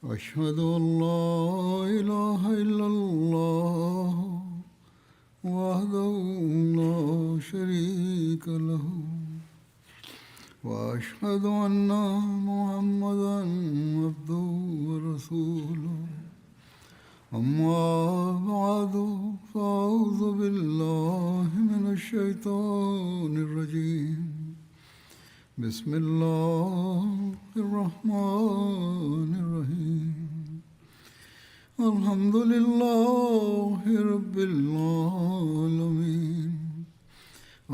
أشهد أن لا إله إلا الله وحده لا شريك له وأشهد أن محمدا عبده ورسوله أما بعد فأعوذ بالله من الشيطان الرجيم بسم الله الرحمن الرحيم الحمد لله رب العالمين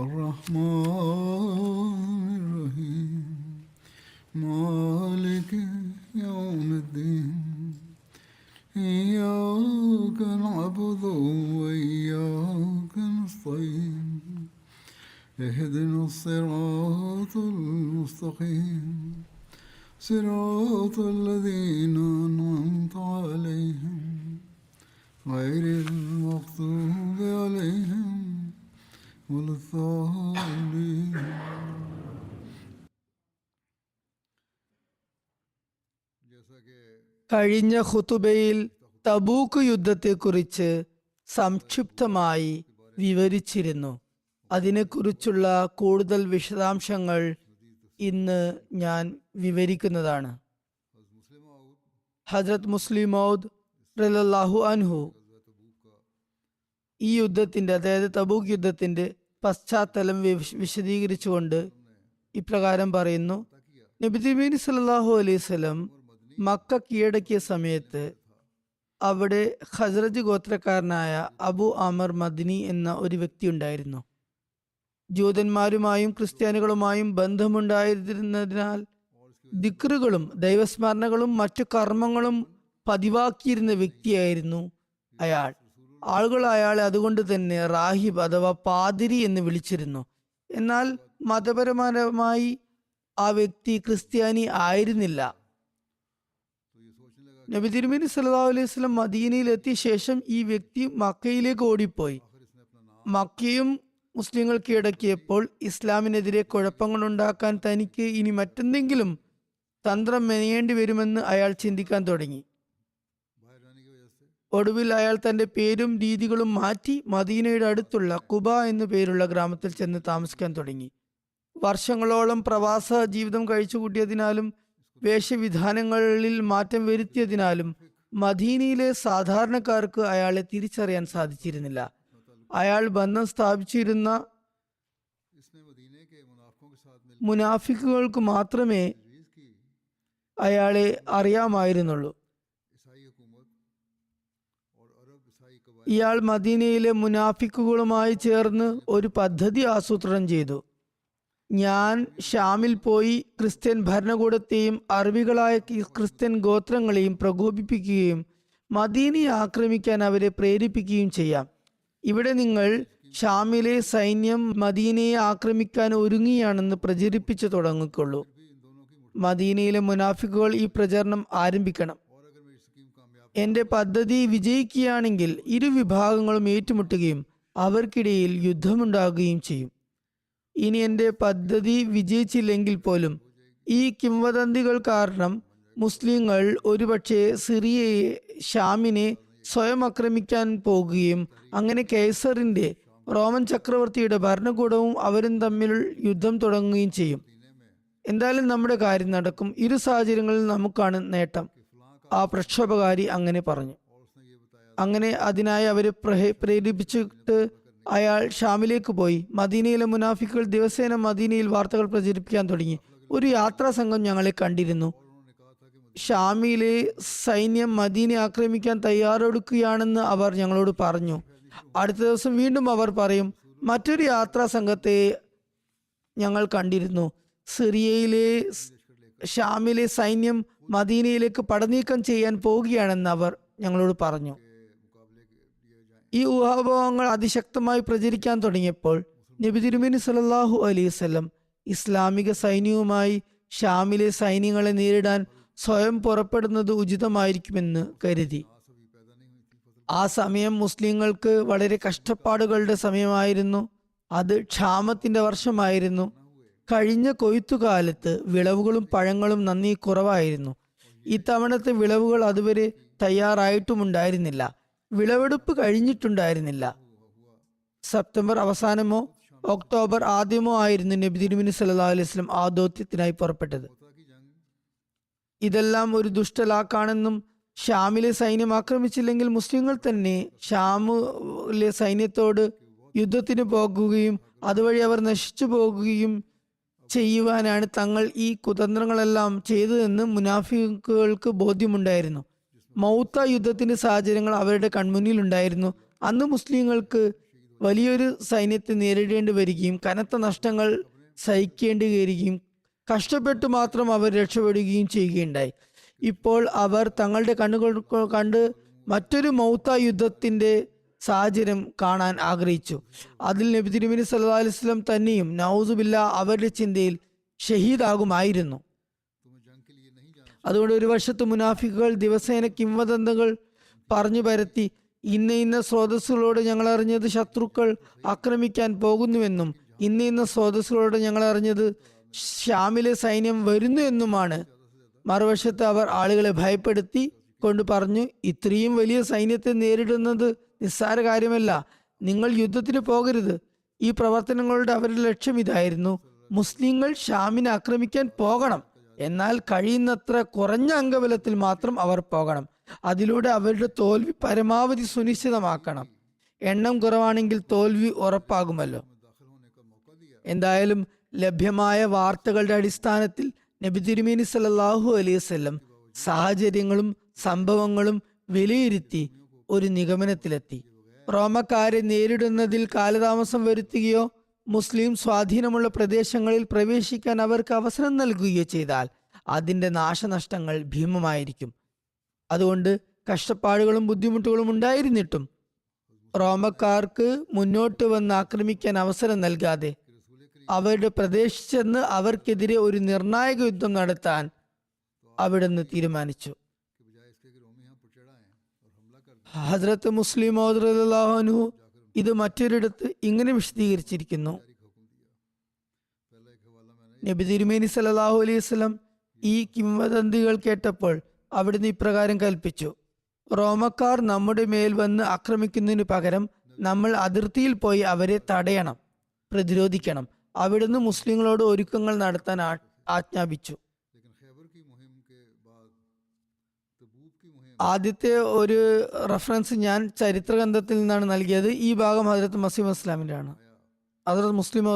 الرحمن الرحيم مالك يوم الدين إياك نعبد وإياك نستعين اهدنا الصراط المستقيم صراط الذين أنعمت عليهم غير المغضوب عليهم ولا الضالين. കഴിഞ്ഞ ഖുതുബയിൽ തബൂക്ക് യുദ്ധത്തെക്കുറിച്ച് സംക്ഷിപ്തമായി വിവരിച്ചിരുന്നു. അതിനെക്കുറിച്ചുള്ള കൂടുതൽ വിശദാംശങ്ങൾ ഇന്ന് ഞാൻ വിവരിക്കുന്നതാണ്. ഹസ്രത്ത് മുസ്ലിം മൗദ് റളിയല്ലാഹു അൻഹു ഈ യുദ്ധത്തിന്റെ, അതായത് തബൂക്ക് യുദ്ധത്തിന്റെ പശ്ചാത്തലം വിശദീകരിച്ചുകൊണ്ട് ഇപ്രകാരം പറയുന്നു: നബി തിരുമേനി സല്ലല്ലാഹു അലൈഹി വസല്ലം മക്ക കീഴടക്കിയ സമയത്ത് അവിടെ ഖസ്റജ് ഗോത്രക്കാരനായ അബു ആമർ മദ്നി എന്ന ഒരു വ്യക്തി ഉണ്ടായിരുന്നു. ജൂതന്മാരുമായും ക്രിസ്ത്യാനികളുമായും ബന്ധമുണ്ടായിരുന്നതിനാൽ ദിക്റുകളും ദൈവസ്മരണകളും മറ്റു കർമ്മങ്ങളും പതിവാക്കിയിരുന്ന വ്യക്തിയായിരുന്നു അയാൾ. ആളുകൾ അയാളെ അതുകൊണ്ട് തന്നെ റാഹിബ് അഥവാ പാതിരി എന്ന് വിളിച്ചിരുന്നു. എന്നാൽ മതപരമായി ആ വ്യക്തി ക്രിസ്ത്യാനി ആയിരുന്നില്ല. നബി തിരുമേനി സല്ലല്ലാഹു അലൈഹി വസല്ലം മദീനയിൽ എത്തിയ ശേഷം ഈ വ്യക്തി മക്കയിലേക്ക് ഓടിപ്പോയി. മക്കയും മുസ്ലിങ്ങൾ കീഴടക്കിയപ്പോൾ ഇസ്ലാമിനെതിരെ കുഴപ്പങ്ങൾ ഉണ്ടാക്കാൻ തനിക്ക് ഇനി മറ്റെന്തെങ്കിലും തന്ത്രം മെനയേണ്ടി വരുമെന്ന് അയാൾ ചിന്തിക്കാൻ തുടങ്ങി. ഒടുവിൽ അയാൾ തന്റെ പേരും രീതികളും മാറ്റി മദീനയുടെ അടുത്തുള്ള കുബ എന്നു പേരുള്ള ഗ്രാമത്തിൽ ചെന്ന് താമസിക്കാൻ തുടങ്ങി. വർഷങ്ങളോളം പ്രവാസ ജീവിതം കഴിച്ചുകൂട്ടിയതിനാലും വേഷവിധാനങ്ങളിൽ മാറ്റം വരുത്തിയതിനാലും മദീനയിലെ സാധാരണക്കാർക്ക് അയാളെ തിരിച്ചറിയാൻ സാധിച്ചിരുന്നില്ല. അയാൾ ബന്ധം സ്ഥാപിച്ചിരുന്ന മുനാഫിക്കുകൾക്ക് മാത്രമേ അയാളെ അറിയാമായിരുന്നുള്ളൂ. ഇയാൾ മദീനയിലെ മുനാഫിക്കുകളുമായി ചേർന്ന് ഒരു പദ്ധതി ആസൂത്രണം ചെയ്തു. ഞാൻ ഷാമിൽ പോയി ക്രിസ്ത്യൻ ഭരണകൂടത്തെയും അറബികളായ ക്രിസ്ത്യൻ ഗോത്രങ്ങളെയും പ്രകോപിപ്പിക്കുകയും മദീനയെ ആക്രമിക്കാൻ അവരെ പ്രേരിപ്പിക്കുകയും ചെയ്യാം. ഇവിടെ നിങ്ങൾ ഷാമിലെ സൈന്യം മദീനയെ ആക്രമിക്കാൻ ഒരുങ്ങിയാണെന്ന് പ്രചരിപ്പിച്ചു തുടങ്ങിക്കൊള്ളൂ. മദീനയിലെ മുനാഫിക്കുകൾ ഈ പ്രചരണം ആരംഭിക്കണം. എന്റെ പദ്ധതി വിജയിക്കുകയാണെങ്കിൽ ഇരു വിഭാഗങ്ങളും ഏറ്റുമുട്ടുകയും അവർക്കിടയിൽ യുദ്ധമുണ്ടാകുകയും ചെയ്യും. ഇനി എന്റെ പദ്ധതി വിജയിച്ചില്ലെങ്കിൽ പോലും ഈ കിംവദന്തികൾ കാരണം മുസ്ലിങ്ങൾ ഒരുപക്ഷെ സിറിയയെ, ഷാമിനെ സ്വയം ആക്രമിക്കാൻ പോകുകയും അങ്ങനെ കൈസറിന്റെ, റോമൻ ചക്രവർത്തിയുടെ ഭരണകൂടവും അവരും തമ്മിൽ യുദ്ധം തുടങ്ങുകയും ചെയ്യും. എന്തായാലും നമ്മുടെ കാര്യം നടക്കും. ഇരു സാഹചര്യങ്ങളിൽ നമുക്കാണ് നേട്ടം. ആ പ്രക്ഷോഭകാരി അങ്ങനെ പറഞ്ഞു. അങ്ങനെ അതിനായി അവരെ പ്രേരിപ്പിച്ചിട്ട് അയാൾ ഷാമിലേക്ക് പോയി. മദീനയിലെ മുനാഫിക്കുകൾ ദിവസേന മദീനയിൽ വാർത്തകൾ പ്രചരിപ്പിക്കാൻ തുടങ്ങി. ഒരു യാത്രാ സംഘം ഞങ്ങളെ കണ്ടിരുന്നു. ഷാമിലെ സൈന്യം മദീനയെ ആക്രമിക്കാൻ തയ്യാറെടുക്കുകയാണെന്ന് അവർ ഞങ്ങളോട് പറഞ്ഞു. അടുത്ത ദിവസം വീണ്ടും അവർ പറയും, മറ്റൊരു യാത്രാ സംഘത്തെ ഞങ്ങൾ കണ്ടിരുന്നു. സിറിയയിലെ, ഷാമിലെ സൈന്യം മദീനയിലേക്ക് പടനീക്കം ചെയ്യാൻ പോവുകയാണെന്ന് അവർ ഞങ്ങളോട് പറഞ്ഞു. ഈ ഊഹാപോഹങ്ങൾ അതിശക്തമായി പ്രചരിക്കാൻ തുടങ്ങിയപ്പോൾ നബി തിരുമേനി സല്ലല്ലാഹു അലൈഹി വസല്ലം ഇസ്ലാമിക സൈന്യവുമായി ഷാമിലെ സൈന്യങ്ങളെ നേരിടാൻ സ്വയം പുറപ്പെടുന്നത് ഉചിതമായിരിക്കുമെന്ന് കരുതി. ആ സമയം മുസ്ലിങ്ങൾക്ക് വളരെ കഷ്ടപ്പാടുകളുടെ സമയമായിരുന്നു. അത് ക്ഷാമത്തിന്റെ വർഷമായിരുന്നു. കഴിഞ്ഞ കൊയ്ത്തുകാലത്ത് വിളവുകളും പഴങ്ങളും നന്നേ കുറവായിരുന്നു. ഇത്തവണത്തെ വിളവുകൾ അതുവരെ തയ്യാറായിട്ടുമുണ്ടായിരുന്നില്ല. വിളവെടുപ്പ് കഴിഞ്ഞിട്ടുണ്ടായിരുന്നില്ല. സെപ്റ്റംബർ അവസാനമോ ഒക്ടോബർ ആദ്യമോ ആയിരുന്നു നബി തിരുമേനി സല്ലല്ലാഹു അലൈഹി വസല്ലം ആ ദൗത്യത്തിനായി പുറപ്പെട്ടത്. ഇതെല്ലാം ഒരു ദുഷ്ടലാക്കാണെന്നും ഷാമിലെ സൈന്യം ആക്രമിച്ചില്ലെങ്കിൽ മുസ്ലിങ്ങൾ തന്നെ ഷാമിലെ സൈന്യത്തോട് യുദ്ധത്തിന് പോകുകയും അതുവഴി അവർ നശിച്ചു പോകുകയും ചെയ്യുവാനാണ് തങ്ങൾ ഈ കുതന്ത്രങ്ങളെല്ലാം ചെയ്തതെന്ന് മുനാഫിക്കുകൾക്ക് ബോധ്യമുണ്ടായിരുന്നു. മൗത്ത യുദ്ധത്തിന്റെ സാഹചര്യങ്ങൾ അവരുടെ കൺമുന്നിൽ ഉണ്ടായിരുന്നു. അന്ന് മുസ്ലിങ്ങൾക്ക് വലിയൊരു സൈന്യത്തെ നേരിടേണ്ടി വരികയും കനത്ത നഷ്ടങ്ങൾ സഹിക്കേണ്ടി വരികയും കഷ്ടപ്പെട്ടു മാത്രം അവർ രക്ഷപ്പെടുകയും ചെയ്യുകയുണ്ടായി. ഇപ്പോൾ അവർ തങ്ങളുടെ കണ്ണുകൾ കണ്ട് മറ്റൊരു മൗത്ത യുദ്ധത്തിന്റെ സാഹചര്യം കാണാൻ ആഗ്രഹിച്ചു. അതിൽ നബി തിരുമേനി സല്ലല്ലാഹു അലൈഹി വസല്ലം തന്നെയും നൗസുബില്ലാ അവരുടെ ചിന്തയിൽ ഷഹീദാകുമായിരുന്നു. അതുകൊണ്ട് ഒരു വശത്ത് മുനാഫിക്കുകൾ ദിവസേന കിംവദന്തകൾ പറഞ്ഞു പരത്തി ഇന്ന സ്രോതസ്സുകളോട് ഞങ്ങൾ അറിഞ്ഞത് ശത്രുക്കൾ ആക്രമിക്കാൻ പോകുന്നുവെന്നും ഇന്ന സ്രോതസ്സുകളോട് ഞങ്ങൾ അറിഞ്ഞത് ഷാമിലെ സൈന്യം വരുന്നു എന്നുമാണ്. മറുവശത്ത് അവർ ആളുകളെ ഭയപ്പെടുത്തി കൊണ്ട് പറഞ്ഞു, ഇത്രയും വലിയ സൈന്യത്തെ നേരിടുന്നത് നിസ്സാര കാര്യമല്ല, നിങ്ങൾ യുദ്ധത്തിന് പോകരുത്. ഈ പ്രവർത്തനങ്ങളുടെ അവരുടെ ലക്ഷ്യം ഇതായിരുന്നു: മുസ്ലിങ്ങൾ ഷാമിനെ ആക്രമിക്കാൻ പോകണം, എന്നാൽ കഴിയുന്നത്ര കുറഞ്ഞ അംഗബലത്തിൽ മാത്രം അവർ പോകണം. അതിലൂടെ അവരുടെ തോൽവി പരമാവധി സുനിശ്ചിതമാക്കണം. എണ്ണം കുറവാണെങ്കിൽ തോൽവി ഉറപ്പാകുമല്ലോ. എന്തായാലും ലഭ്യമായ വാർത്തകളുടെ അടിസ്ഥാനത്തിൽ നബി തിരുമേനി സല്ലല്ലാഹു അലൈഹി വസല്ലം സാഹചര്യങ്ങളും സംഭവങ്ങളും വിലയിരുത്തി ഒരു നിഗമനത്തിലെത്തി. റോമക്കാരെ നേരിടുന്നതിൽ കാലതാമസം വരുത്തുകയോ മുസ്ലിം സ്വാധീനമുള്ള പ്രദേശങ്ങളിൽ പ്രവേശിക്കാൻ അവർക്ക് അവസരം നൽകുകയോ ചെയ്താൽ അതിൻ്റെ നാശനഷ്ടങ്ങൾ ഭീമമായിരിക്കും. അതുകൊണ്ട് കഷ്ടപ്പാടുകളും ബുദ്ധിമുട്ടുകളും ഉണ്ടായിരുന്നിട്ടും റോമക്കാർക്ക് മുന്നോട്ട് വന്ന് ആക്രമിക്കാൻ അവസരം നൽകാതെ അവരുടെ പ്രദേശത്ത് അവർക്കെതിരെ ഒരു നിർണായക യുദ്ധം നടത്താൻ അവിടുന്ന് തീരുമാനിച്ചു. ഹസ്രത്ത് മുസ്ലിം മൗദ് റളിയല്ലാഹു അൻഹു ഇത് മറ്റൊരിടത്ത് ഇങ്ങനെ വിശദീകരിച്ചിരിക്കുന്നു: നബി തിരുമേനി സല്ലല്ലാഹു അലൈഹി വസല്ലം ഈ കിംവദന്തികൾ കേട്ടപ്പോൾ അവിടുന്ന് ഇപ്രകാരം കൽപ്പിച്ചു: റോമക്കാർ നമ്മുടെ മേൽ വന്ന് ആക്രമിക്കുന്നതിന് പകരം നമ്മൾ അതിർത്തിയിൽ പോയി അവരെ തടയണം, പ്രതിരോധിക്കണം. അവിടുന്ന് മുസ്ലിങ്ങളോട് ഒരുക്കങ്ങൾ നടത്താൻ ആജ്ഞാപിച്ചു. ആദ്യത്തെ ഒരു റെഫറൻസ് ഞാൻ ചരിത്ര ഗ്രന്ഥത്തിൽ നിന്നാണ് നൽകിയത്. ഈ ഭാഗം ഹദ്രത്ത് മസീഹ് ഇസ്ലാമിന്റെ ആണ്, ഹദ്രത്ത് മുസ്ലിം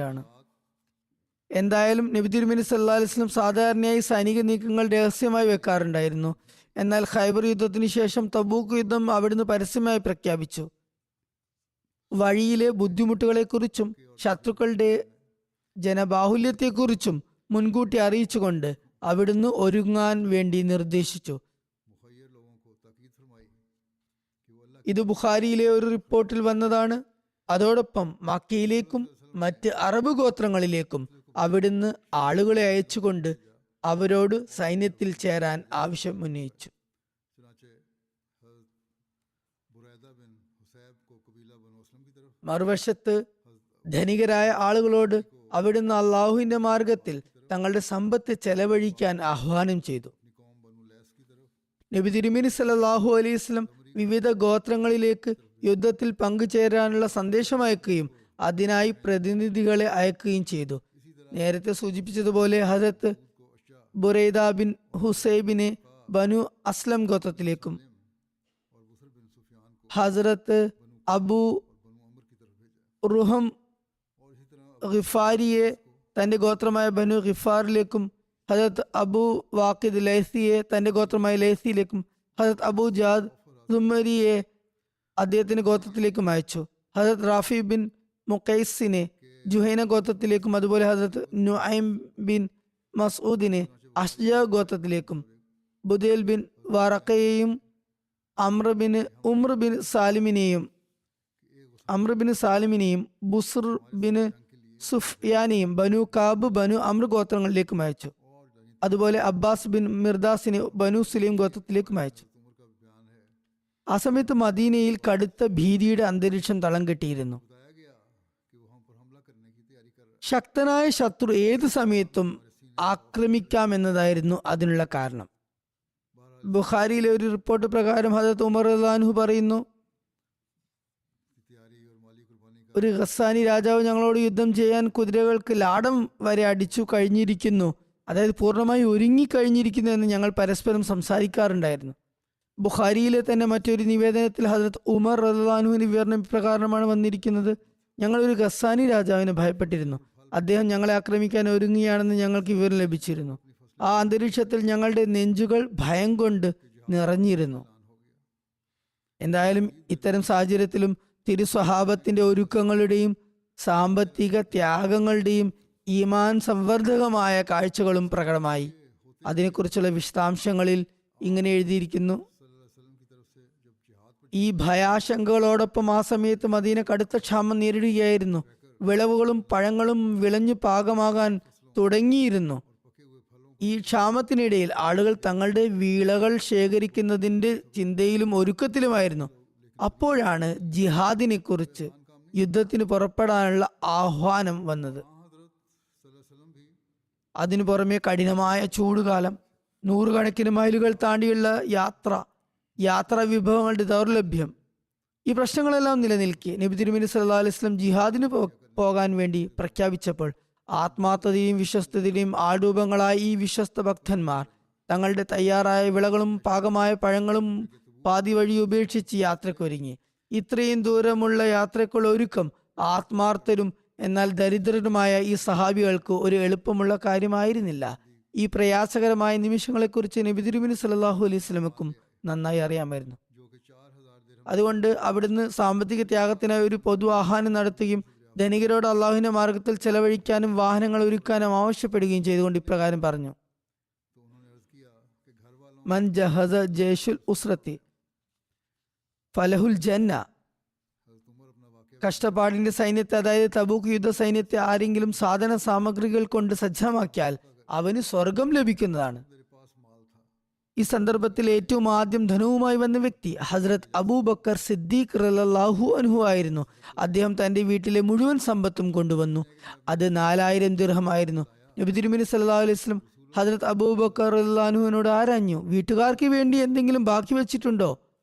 ആണ്. എന്തായാലും നബി തിരുമേനി സല്ലല്ലാഹു അലൈഹി വസല്ലം സാധാരണയായി സൈനിക നീക്കങ്ങൾ രഹസ്യമായി വെക്കാറുണ്ടായിരുന്നു. എന്നാൽ ഖൈബർ യുദ്ധത്തിന് ശേഷം തബൂക്ക് യുദ്ധം അവിടുന്ന് പരസ്യമായി പ്രഖ്യാപിച്ചു. വഴിയിലെ ബുദ്ധിമുട്ടുകളെക്കുറിച്ചും ശത്രുക്കളുടെ ജനബാഹുല്യത്തെക്കുറിച്ചും മുൻകൂട്ടി അറിയിച്ചുകൊണ്ട് അവിടുന്ന് ഒരുങ്ങാൻ വേണ്ടി നിർദ്ദേശിച്ചു. ഇത് ബുഖാരിയിലെ ഒരു റിപ്പോർട്ടിൽ വന്നതാണ്. അതോടൊപ്പം മക്കയിലേക്കും മറ്റ് അറബ് ഗോത്രങ്ങളിലേക്കും അവിടുന്ന് ആളുകളെ അയച്ചുകൊണ്ട് അവരോട് സൈന്യത്തിൽ ചേരാൻ ആവശ്യം ഉന്നയിച്ചു. മറുവശത്ത് ധനികരായ ആളുകളോട് അവിടുന്ന് അള്ളാഹുവിന്റെ മാർഗത്തിൽ തങ്ങളുടെ സമ്പത്ത് ചെലവഴിക്കാൻ ആഹ്വാനം ചെയ്തു. നബി തിരുമേനി സല്ലല്ലാഹു അലൈഹി വസല്ലം വിവിധ ഗോത്രങ്ങളിലേക്ക് യുദ്ധത്തിൽ പങ്കുചേരാനുള്ള സന്ദേശം അയക്കുകയും അതിനായി പ്രതിനിധികളെ അയക്കുകയും ചെയ്തു. നേരത്തെ സൂചിപ്പിച്ചതുപോലെ ഹദരത്ത് ബുറൈദ ബിൻ ഹുസൈബിനെ ബനു അസ്ലം ഗോത്രത്തിലേക്കും ഹസ്രത്ത് അബു റുഹം ഗിഫാരിയെ തന്റെ ഗോത്രമായ ബനു ഗിഫാറിലേക്കും ഹദരത്ത് അബു വാഖിദ് ലൈസിയെ തന്റെ ഗോത്രമായ ലൈസിയിലേക്കും ഹദരത്ത് അബു ജാദ് സുമരിയെ അദ്ദേഹത്തിന്റെ ഗോത്രത്തിലേക്കും അയച്ചു. ഹദരത്ത് റാഫി ബിൻ മുഖൈസിനെ ജുഹൈന ഗോത്രത്തിലേക്കും അതുപോലെ ഹദരത്ത് നുഐം ബിൻ മസ്ഊദിനെ അഷ്ജ ഗോത്രത്തിലേക്കും ബുദൈൽ ബിൻ വറഖയെയും അമ്ര ബിൻ സാലിമിനെയും ബുസ്ർ ബിൻ സുഫ്യാനെയും ബനു കാബ് ബനു അമ്ര ഗോത്രങ്ങളിലേക്കും അയച്ചു. അതുപോലെ അബ്ബാസ് ബിൻ മിർദാസിനെ ബനു സുലൈം ഗോത്രത്തിലേക്കും അയച്ചു. ആ സമയത്ത് മദീനയിൽ കടുത്ത ഭീതിയുടെ അന്തരീക്ഷം തളം കെട്ടിയിരുന്നു. ശക്തനായ ശത്രു ഏത് സമയത്തും ആക്രമിക്കാമെന്നതായിരുന്നു അതിനുള്ള കാരണം. ബുഖാരിയിലെ ഒരു റിപ്പോർട്ട് പ്രകാരം ഹദരത്ത് ഉമർ റളിയല്ലാഹു പറയുന്നു, ഒരു ഖസാനി രാജാവ് ഞങ്ങളോട് യുദ്ധം ചെയ്യാൻ കുതിരകൾക്ക് ലാടം വരെ അടിച്ചു കഴിഞ്ഞിരിക്കുന്നു, അതായത് പൂർണ്ണമായി ഒരുങ്ങിക്കഴിഞ്ഞിരിക്കുന്നു എന്ന് ഞങ്ങൾ പരസ്പരം സംസാരിക്കാറുണ്ടായിരുന്നു. ബുഖാരിയിലെ തന്നെ മറ്റൊരു നിവേദനത്തിൽ ഹദരത്ത് ഉമർ റളിയല്ലാഹുവിന്റെ വിവരണം ഇപ്രകാരമാണ് വന്നിരിക്കുന്നത്: ഞങ്ങൾ ഒരു ഖസാനി രാജാവിനെ ഭയപ്പെട്ടിരുന്നു. അദ്ദേഹം ഞങ്ങളെ ആക്രമിക്കാൻ ഒരുങ്ങുകയാണെന്ന് ഞങ്ങൾക്ക് വിവരം ലഭിച്ചിരുന്നു. ആ അന്തരീക്ഷത്തിൽ ഞങ്ങളുടെ നെഞ്ചുകൾ ഭയം കൊണ്ട് നിറഞ്ഞിരുന്നു. എന്തായാലും ഇത്തരം സാഹചര്യത്തിലും തിരുസ്വഹാബത്തിന്റെ ഒരുക്കങ്ങളുടെയും സാമ്പത്തിക ത്യാഗങ്ങളുടെയും ഈമാൻ സംവർദ്ധകമായ കാഴ്ചകളും പ്രകടമായി. അതിനെക്കുറിച്ചുള്ള വിശദാംശങ്ങളിൽ ഇങ്ങനെ എഴുതിയിരിക്കുന്നു: ഈ ഭയാശങ്കകളോടൊപ്പം ആ സമയത്ത് മദീന കടുത്ത ക്ഷാമം നേരിടുകയായിരുന്നു. വിളവുകളും പഴങ്ങളും വിളഞ്ഞു പാകമാകാൻ തുടങ്ങിയിരുന്നു. ഈ ക്ഷാമത്തിനിടയിൽ ആളുകൾ തങ്ങളുടെ വിളകൾ ശേഖരിക്കുന്നതിന്റെ ചിന്തയിലും ഒരുക്കത്തിലുമായിരുന്നു. അപ്പോഴാണ് ജിഹാദിനെ കുറിച്ച്, യുദ്ധത്തിന് പുറപ്പെടാനുള്ള ആഹ്വാനം വന്നത്. അതിനു പുറമെ കഠിനമായ ചൂടുകാലം, നൂറുകണക്കിന് മൈലുകൾ താണ്ടിയുള്ള യാത്രാ വിഭവങ്ങളുടെ ദൗർലഭ്യം, ഈ പ്രശ്നങ്ങളെല്ലാം നിലനിൽക്കെ നബി തിരുമേനി സല്ലല്ലാഹു അലൈഹി വസല്ലം ജിഹാദിന് പോകാൻ വേണ്ടി പ്രഖ്യാപിച്ചപ്പോൾ ആത്മാർത്ഥതയും വിശ്വസ്തതയും ആരൂപങ്ങളായ ഈ വിശ്വസ്ത ഭക്തന്മാർ തങ്ങളുടെ തയ്യാറായ വിളകളും പാകമായ പഴങ്ങളും പാതി വഴി ഉപേക്ഷിച്ച് യാത്രക്കൊരുങ്ങി. ഇത്രയും ദൂരമുള്ള യാത്രക്കുള്ള ഒരുക്കം ആത്മാർത്ഥരും എന്നാൽ ദരിദ്രരുമായ ഈ സഹാബികൾക്ക് ഒരു എളുപ്പമുള്ള കാര്യമായിരുന്നില്ല. ഈ പ്രയാസകരമായ നിമിഷങ്ങളെക്കുറിച്ച് നബി തിരുമേനി സല്ലല്ലാഹു അലൈഹി വസല്ലമക്കും നന്നായി അറിയാമായിരുന്നു. അതുകൊണ്ട് അവിടുന്ന് സാമ്പത്തിക ത്യാഗത്തിനായി ഒരു പൊതു ആഹ്വാനം നടത്തുകയും ധനികരോട് അള്ളാഹുവിന്റെ മാർഗത്തിൽ ചെലവഴിക്കാനും വാഹനങ്ങൾ ഒരുക്കാനും ആവശ്യപ്പെടുകയും ചെയ്തുകൊണ്ട് ഇപ്രകാരം പറഞ്ഞു: മൻ ജഹസ ജയ്ഷുൽ ഉസ്രത്തി ഫലഹുൽ ജന്ന. കഷ്ടപ്പാടിന്റെ സൈന്യത്തെ, അതായത് തബൂക്ക് യുദ്ധ സൈന്യത്തെ ആരെങ്കിലും സാധന സാമഗ്രികൾ കൊണ്ട് സജ്ജമാക്കിയാൽ അവന് സ്വർഗം ലഭിക്കുന്നതാണ്. ഈ സന്ദർഭത്തിൽ ഏറ്റവും ആദ്യം ധനവുമായി വന്ന വ്യക്തി ഹസ്രത്ത് അബൂബക്കർ സിദ്ദീഖ് റളിയല്ലാഹു അൻഹു ആയിരുന്നു. അദ്ദേഹം തന്റെ വീട്ടിലെ മുഴുവൻ സമ്പത്തും കൊണ്ടുവന്നു. അത് 4000 ദിർഹം ആയിരുന്നു. നബി തിരുമേനി സല്ലല്ലാഹു അലൈഹി വസല്ലം ഹസ്രത്ത് അബൂബക്കർ റളിയല്ലാഹു അൻഹുവിനോട് ആരാഞ്ഞു, വീട്ടുകാർക്ക് വേണ്ടി എന്തെങ്കിലും ബാക്കി വെച്ചിട്ടുണ്ടോ?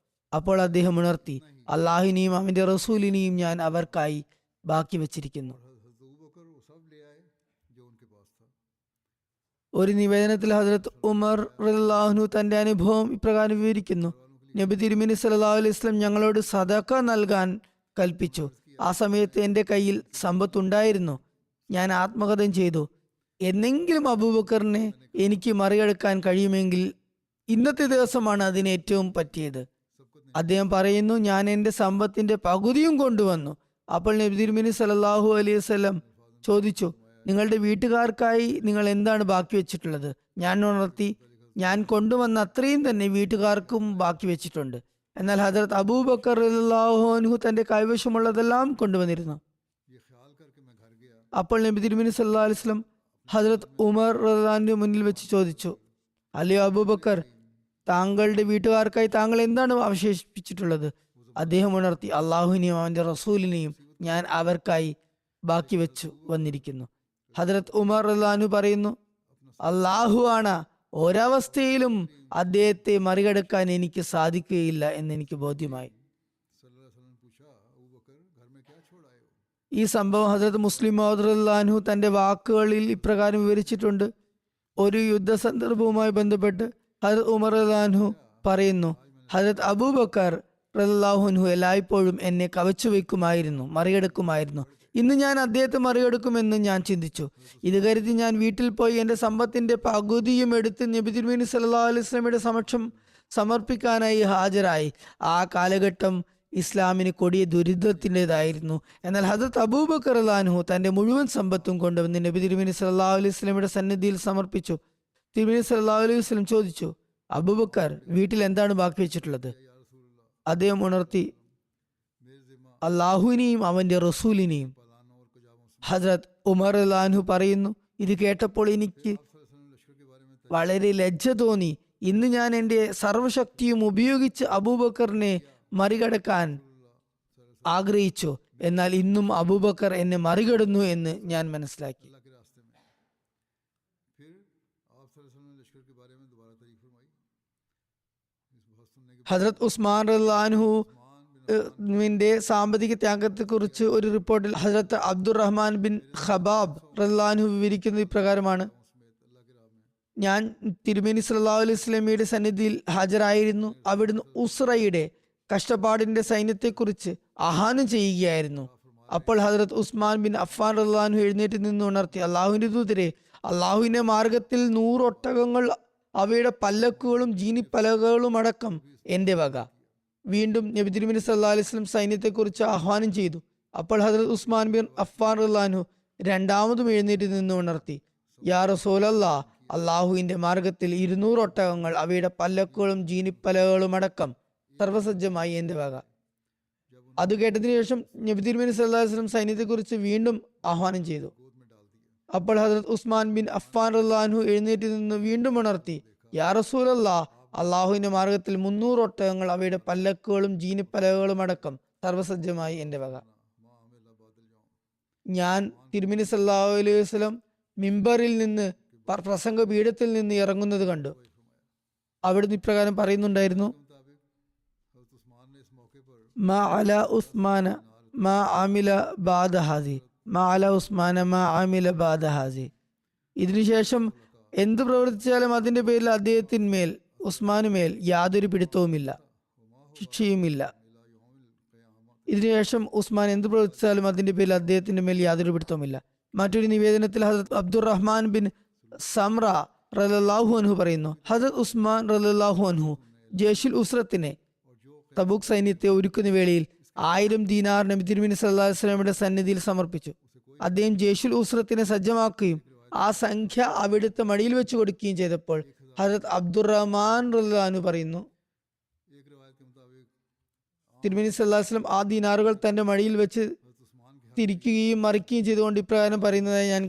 അപ്പോൾ അദ്ദേഹം ഉണർത്തി, അള്ളാഹുവിനെയും അവന്റെ റസൂലിനെയും ഞാൻ അവർക്കായി ബാക്കി വെച്ചിരിക്കുന്നു. ഒരു നിവേദനത്തിൽ ഹസ്രത്ത് ഉമർ റളിയല്ലാഹു അൻഹു തന്റെ അനുഭവം ഇപ്രകാരം വിവരിക്കുന്നു: നബി തിരുമേനി സല്ലല്ലാഹു അലൈഹി വസല്ലം ഞങ്ങളോട് സദഖ നൽകാൻ കൽപ്പിച്ചു. ആ സമയത്ത് എൻ്റെ കയ്യിൽ സമ്പത്തുണ്ടായിരുന്നു. ഞാൻ ആത്മകഥം ചെയ്തു, എന്നെങ്കിലും അബൂബക്കറിനെ എനിക്ക് മറികടക്കാൻ കഴിയുമെങ്കിൽ ഇന്നത്തെ ദിവസമാണ് അതിന് ഏറ്റവും പറ്റിയത്. അദ്ദേഹം പറയുന്നു, ഞാൻ എൻ്റെ സമ്പത്തിന്റെ പകുതിയും കൊണ്ടുവന്നു. അപ്പോൾ നബി തിരുമേനി സല്ലല്ലാഹു അലൈഹി വസല്ലം ചോദിച്ചു, നിങ്ങളുടെ വീട്ടുകാർക്കായി നിങ്ങൾ എന്താണ് ബാക്കി വെച്ചിട്ടുള്ളത്? ഞാൻ ഉണർത്തി, ഞാൻ കൊണ്ടുവന്ന അത്രയും തന്നെ വീട്ടുകാർക്കും ബാക്കി വെച്ചിട്ടുണ്ട്. എന്നാൽ ഹദരത്ത് അബൂബക്കർ റളിയല്ലാഹു അൻഹു തന്റെ കൈവശമുള്ളതെല്ലാം കൊണ്ടുവന്നിരുന്നു. അപ്പോൾ നബി തിരുമേനി സല്ലല്ലാഹു അലൈഹി വസല്ലം ഹദരത്ത് ഉമർ റളിയല്ലാഹുവിന്റെ മുന്നിൽ വെച്ച് ചോദിച്ചു, അല്ലയോ അബൂബക്കർ, താങ്കളുടെ വീട്ടുകാർക്കായി താങ്കൾ എന്താണ് അവശേഷിപ്പിച്ചിട്ടുള്ളത്? അദ്ദേഹം ഉണർത്തി, അള്ളാഹുവിനെയും അവന്റെ റസൂലിനെയും ഞാൻ അവർക്കായി ബാക്കി വെച്ചു വന്നിരിക്കുന്നു. ഹദരത്ത് ഉമർ റളിയല്ലാഹു അൻഹു പറയുന്നു, അള്ളാഹു ആണ്, ഒരവസ്ഥയിലും അദ്ദേഹത്തെ മറികടക്കാൻ എനിക്ക് സാധിക്കുകയില്ല എന്ന് എനിക്ക് ബോധ്യമായി. ഈ സംഭവം ഹദരത്ത് മുസ്ലിം മൗഊദ് റളിയല്ലാഹു അൻഹു തന്റെ വാക്കുകളിൽ ഇപ്രകാരം വിവരിച്ചിട്ടുണ്ട്. ഒരു യുദ്ധ സന്ദർഭവുമായി ബന്ധപ്പെട്ട് ഹദരത്ത് ഉമർ റളിയല്ലാഹു അൻഹു പറയുന്നു, ഹദരത്ത് അബൂബക്കർ റളിയല്ലാഹു അൻഹു എല്ലായ്പ്പോഴും എന്നെ കവച്ചു വയ്ക്കുമായിരുന്നു, മറികടക്കുമായിരുന്നു. ഇന്ന് ഞാൻ അദ്ദേഹത്തെ മറികടക്കുമെന്ന് ഞാൻ ചിന്തിച്ചു. ഇത് കരുതി ഞാൻ വീട്ടിൽ പോയി എൻ്റെ സമ്പത്തിന്റെ പകുതിയും എടുത്ത് നബി തിരുമേനി സല്ലല്ലാഹു അലൈഹി വസല്ലമയുടെ സമക്ഷം സമർപ്പിക്കാനായി ഹാജരായി. ആ കാലഘട്ടം ഇസ്ലാമിന് കൊടിയ ദുരിതത്തിൻ്റെതായിരുന്നു. എന്നാൽ ഹദരത്ത് അബൂബക്കർ റളിയല്ലാഹു അൻഹു തന്റെ മുഴുവൻ സമ്പത്തും കൊണ്ടുവന്ന് നബി തിരുമേനി സല്ലല്ലാഹു അലൈഹി വസല്ലമയുടെ സന്നിധിയിൽ സമർപ്പിച്ചു. തിരുമേനി സല്ലല്ലാഹു അലൈഹി വസല്ലം ചോദിച്ചു, അബൂബക്കർ, വീട്ടിൽ എന്താണ് ബാക്കി വെച്ചിട്ടുള്ളത്? അദ്ദേഹം ഉണർത്തി, അള്ളാഹുവിനെയും അവന്റെ റസൂലിനെയും. ഹസ്രത്ത് ഉമർ റളിയല്ലാഹു അൻഹു പറയുന്നു, ഇത് കേട്ടപ്പോൾ എനിക്ക് വളരെ ലജ്ജ തോന്നി. ഇന്ന് ഞാൻ എൻ്റെ സർവശക്തിയും ഉപയോഗിച്ച് അബൂബക്കറിനെ മറികടക്കാൻ ആഗ്രഹിച്ചു, എന്നാൽ ഇന്നും അബൂബക്കർ എന്നെ മറികടന്നു എന്ന് ഞാൻ മനസ്സിലാക്കി. ഹസ്രത്ത് ഉസ്മാൻ റളിയല്ലാഹുവിന്റെ സാമ്പത്തിക ത്യാഗത്തെക്കുറിച്ച് ഒരു റിപ്പോർട്ടിൽ ഹസ്രത്ത് അബ്ദുറഹ്മാൻ ബിൻ ഖബാബ് റളിയല്ലാഹു വിവരിക്കുന്നത് ഇപ്രകാരമാണ്: ഞാൻ തിരുമേനി സല്ലല്ലാഹു അലൈഹി വസല്ലമയുടെ സന്നിധിയിൽ ഹാജരായിരുന്നു. അവിടുന്ന് ഉസ്രയുടെ കഷ്ടപ്പാടിന്റെ സൈന്യത്തെക്കുറിച്ച് ആഹ്വാനം ചെയ്യുകയായിരുന്നു. അപ്പോൾ ഹസ്രത്ത് ഉസ്മാൻ ബിൻ അഫ്ഫാൻ റളിയല്ലാഹു എഴുന്നേറ്റ് നിന്ന് ഉണർത്തി, അള്ളാഹുവിന്റെ ദൂതരെ, അള്ളാഹുവിന്റെ മാർഗത്തിൽ 100 ഒട്ടകങ്ങൾ, അവയുടെ പല്ലക്കുകളും ജീനിപ്പലകകളും അടക്കം എന്റെ വക. വീണ്ടും നബി തിരുമേനി സല്ലല്ലാഹു അലൈഹി വസല്ലം സൈന്യത്തെക്കുറിച്ച് ആഹ്വാനം ചെയ്തു. അപ്പോൾ ഹസ്രത്ത് ഉസ്മാൻ ബിൻ അഫ്ഫാൻ റളിയല്ലാഹു രണ്ടാമതും എഴുന്നേറ്റ് നിന്ന് ഉണർത്തി, യാ റസൂലല്ലാഹ്, അള്ളാഹുവിന്റെ മാർഗത്തിൽ 200 ഒട്ടകങ്ങൾ, അവയുടെ പല്ലക്കുകളും ജീനിപ്പലകളും അടക്കം സർവസജ്ജമായി എന്റെ വക. അത് കേട്ടതിനു ശേഷം നബി തിരുമേനി സല്ലല്ലാഹു അലൈഹി വസല്ലം സൈന്യത്തെക്കുറിച്ച് വീണ്ടും ആഹ്വാനം ചെയ്തു. അപ്പോൾ ഹസ്രത്ത് ഉസ്മാൻ ബിൻ അഫ്ഫാൻ റളിയല്ലാഹു എഴുന്നേറ്റ് നിന്ന് വീണ്ടും ഉണർത്തി, യാ റസൂലല്ലാഹ്, അള്ളാഹുവിന്റെ മാർഗത്തിൽ 300 ഒട്ടകങ്ങൾ, അവയുടെ പല്ലക്കുകളും ജീനിപ്പലകളും അടക്കം സർവസജ്ജമായി എന്റെ വക. ഞാൻ തിരുമേനി സല്ലല്ലാഹു അലൈഹി വസല്ലം മിമ്പറിൽ നിന്ന്, പ്രസംഗ പീഠത്തിൽ നിന്ന് ഇറങ്ങുന്നത് കണ്ടു. അവിടുന്ന് ഇപ്രകാരം പറയുന്നുണ്ടായിരുന്നു: മാ അല ഉസ്മാന മാ ആമില ബാദ ഹാസി, മാ അല ഉസ്മാന മാ ആമില ബാദ ഹാസി. ഇതിനുശേഷം എന്ത് പ്രവർത്തിച്ചാലും അതിന്റെ പേരിൽ അദ്ദേഹത്തിന്മേൽ, ഉസ്മാനുമേൽ യാതൊരു പിടുത്തവുമില്ല, ശിക്ഷയുമില്ല. ഇതിനുശേഷം ഉസ്മാൻ എന്ത് പ്രവർത്തിച്ചാലും അതിന്റെ പേരിൽ അദ്ദേഹത്തിന്റെ മേൽ യാതൊരു പിടുത്തവുമില്ല. മറ്റൊരു നിവേദനത്തിൽ ഹസ്രത്ത് അബ്ദുറഹ്മാൻ ബിൻ സംറ റളിയല്ലാഹു അൻഹു പറയുന്നു, ഹസ്രത്ത് ഉസ്മാൻ റളിയല്ലാഹു അൻഹു ജയ്ഷുൽ ഉസ്രത്തിനെ, തബൂക്ക് സൈന്യത്തെ ഒരുക്കുന്ന വേളയിൽ 1000 ദീനാർ നബി തിരുമേനി സല്ലല്ലാഹു അലൈഹി വസല്ലമയുടെ സന്നിധിയിൽ സമർപ്പിച്ചു. അദ്ദേഹം ജയ്ഷുൽ ഉസ്രത്തിനെ സജ്ജമാക്കുകയും ആ സംഖ്യ അവിടുത്തെ മടിയിൽ വെച്ച് കൊടുക്കുകയും ചെയ്തപ്പോൾ ഹസ്രത്ത് അബ്ദുറഹ്മാൻ റളിയല്ലാഹു അൻഹു പറയുന്നു, തിരുമേനി സല്ലല്ലാഹു അലൈഹി വസല്ലം ആ ദീനാറുകൾ തന്റെ മടിയിൽ വെച്ച് തിരിക്കുകയും മറിക്കുകയും ചെയ്തുകൊണ്ട് ഇപ്രകാരം പറയുന്നതായി ഞാൻ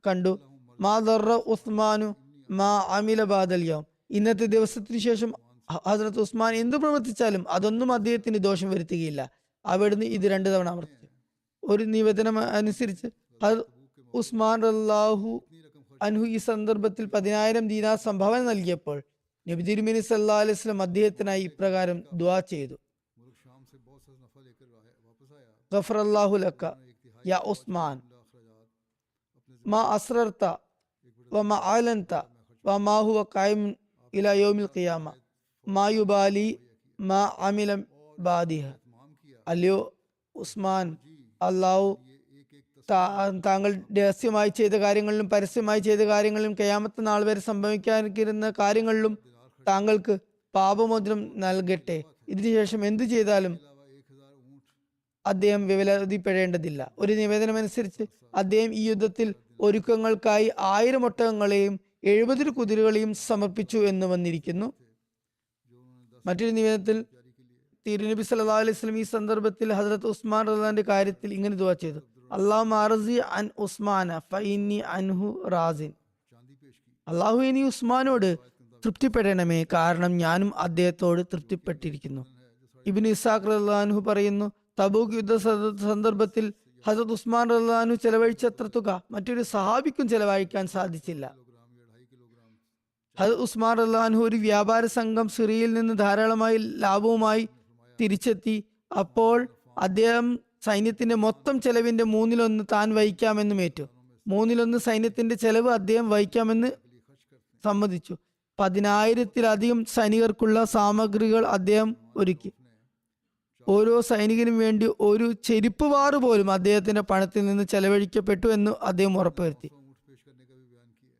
കണ്ടു: മാ ദർറ ഉസ്മാനു മാ അമില ബാദൽ യൗം. ഇന്നത്തെ ദിവസത്തിന് ശേഷം ഹസ്രത്ത് ഉസ്മാൻ എന്ത് പ്രവർത്തിച്ചാലും അതൊന്നും അദ്ദേഹത്തിന് ദോഷം വരുത്തുകയില്ല. അവിടുന്ന് ഇത് 2 തവണ ആവർത്തിച്ചു. ഒരു നിവേദനം അനുസരിച്ച് ഉസ്മാൻ റളിയല്ലാഹു അൻഹു ഈ സന്ദർഭത്തിൽ 10,000 ദീനാർ സംഭാവന നൽകിയപ്പോൾ നബി തിരുമേനി സല്ലല്ലാഹു അലൈഹി വസല്ലം അദ്ദേഹത്തിനായി ഇപ്രകാരം ദുആ ചെയ്തു: ഗഫറല്ലാഹു ലക യാ ഉസ്മാൻ, മാ അസ്റർത വമാ അലൻത വമാ ഹുവ ഖായിം ഇലാ യൗമിൽ ഖിയാമ മാ യുബാലി മാ അമില ബാദിഹ. അല്ലയോ ഉസ്മാൻ, അല്ലാഹു താങ്കൾ രഹസ്യമായി ചെയ്ത കാര്യങ്ങളിലും പരസ്യമായി ചെയ്ത കാര്യങ്ങളിലും ഖിയാമത്ത് നാൾ വരെ സംഭവിക്കാനിരിക്കുന്ന കാര്യങ്ങളിലും താങ്കൾക്ക് പാപമോചനം നൽകട്ടെ. ഇതിനുശേഷം എന്തു ചെയ്താലും അദ്ദേഹം വിവലതിപ്പെടേണ്ടതില്ല. ഒരു നിവേദനം അനുസരിച്ച് അദ്ദേഹം ഈ യുദ്ധത്തിൽ ഒരുക്കങ്ങൾക്കായി 1000 ഒട്ടകങ്ങളെയും 70 കുതിരകളെയും സമർപ്പിച്ചു എന്ന് വന്നിരിക്കുന്നു. മറ്റൊരു നിവേദനത്തിൽ തിരുനബി സല്ലല്ലാഹു അലൈഹി വസല്ലം ഈ സന്ദർഭത്തിൽ ഹസ്രത്ത് ഉസ്മാൻ റളിയല്ലാഹുവിന്റെ കാര്യത്തിൽ ഇങ്ങനെ ദുആ ചെയ്തു: അല്ലാഹുമ്മ അർസി അൻ ഉസ്മാന ഫഇന്നി അൻഹു റാസിൻ. അല്ലാഹുവേ, നീ ഉസ്മാനോട് തൃപ്തിപ്പെടണമേ, കാരണം ഞാനും അദ്ദേഹത്തോട് തൃപ്തിപ്പെട്ടിരിക്കുന്നു. ഇബ്നു ഇസ്ഹാഖ് റളിയല്ലാഹു അൻഹു പറയുന്നു, തബൂക്ക് യുദ്ധ സന്ദർഭത്തിൽ ഹസ്രത്ത് ഉസ്മാൻ റളിയല്ലാഹു അൻഹു ചെലവഴിച്ചത്ര തുക മറ്റൊരു സഹാബിക്കും ചെലവഴിക്കാൻ സാധിച്ചില്ല. ഹസ്രത്ത് ഉസ്മാൻ റളിയല്ലാഹു അൻഹു ഒരു വ്യാപാര സംഘം സിറിയയിൽ നിന്ന് ധാരാളമായി ലാഭവുമായി തിരിച്ചെത്തി. അപ്പോൾ അദ്ദേഹം സൈന്യത്തിന്റെ മൊത്തം ചെലവിന്റെ 1/3 താൻ വഹിക്കാമെന്നും ഏറ്റു. 1/3 സൈന്യത്തിന്റെ ചെലവ് അദ്ദേഹം വഹിക്കാമെന്ന് സമ്മതിച്ചു. 10,000-ലധികം സൈനികർക്കുള്ള സാമഗ്രികൾ അദ്ദേഹം ഒരുക്കി. ഓരോ സൈനികനും വേണ്ടി ഒരു ചെരുപ്പ് വാറ് പോലും അദ്ദേഹത്തിന്റെ പണത്തിൽ നിന്ന് ചെലവഴിക്കപ്പെട്ടു എന്ന് അദ്ദേഹം ഉറപ്പുവരുത്തി.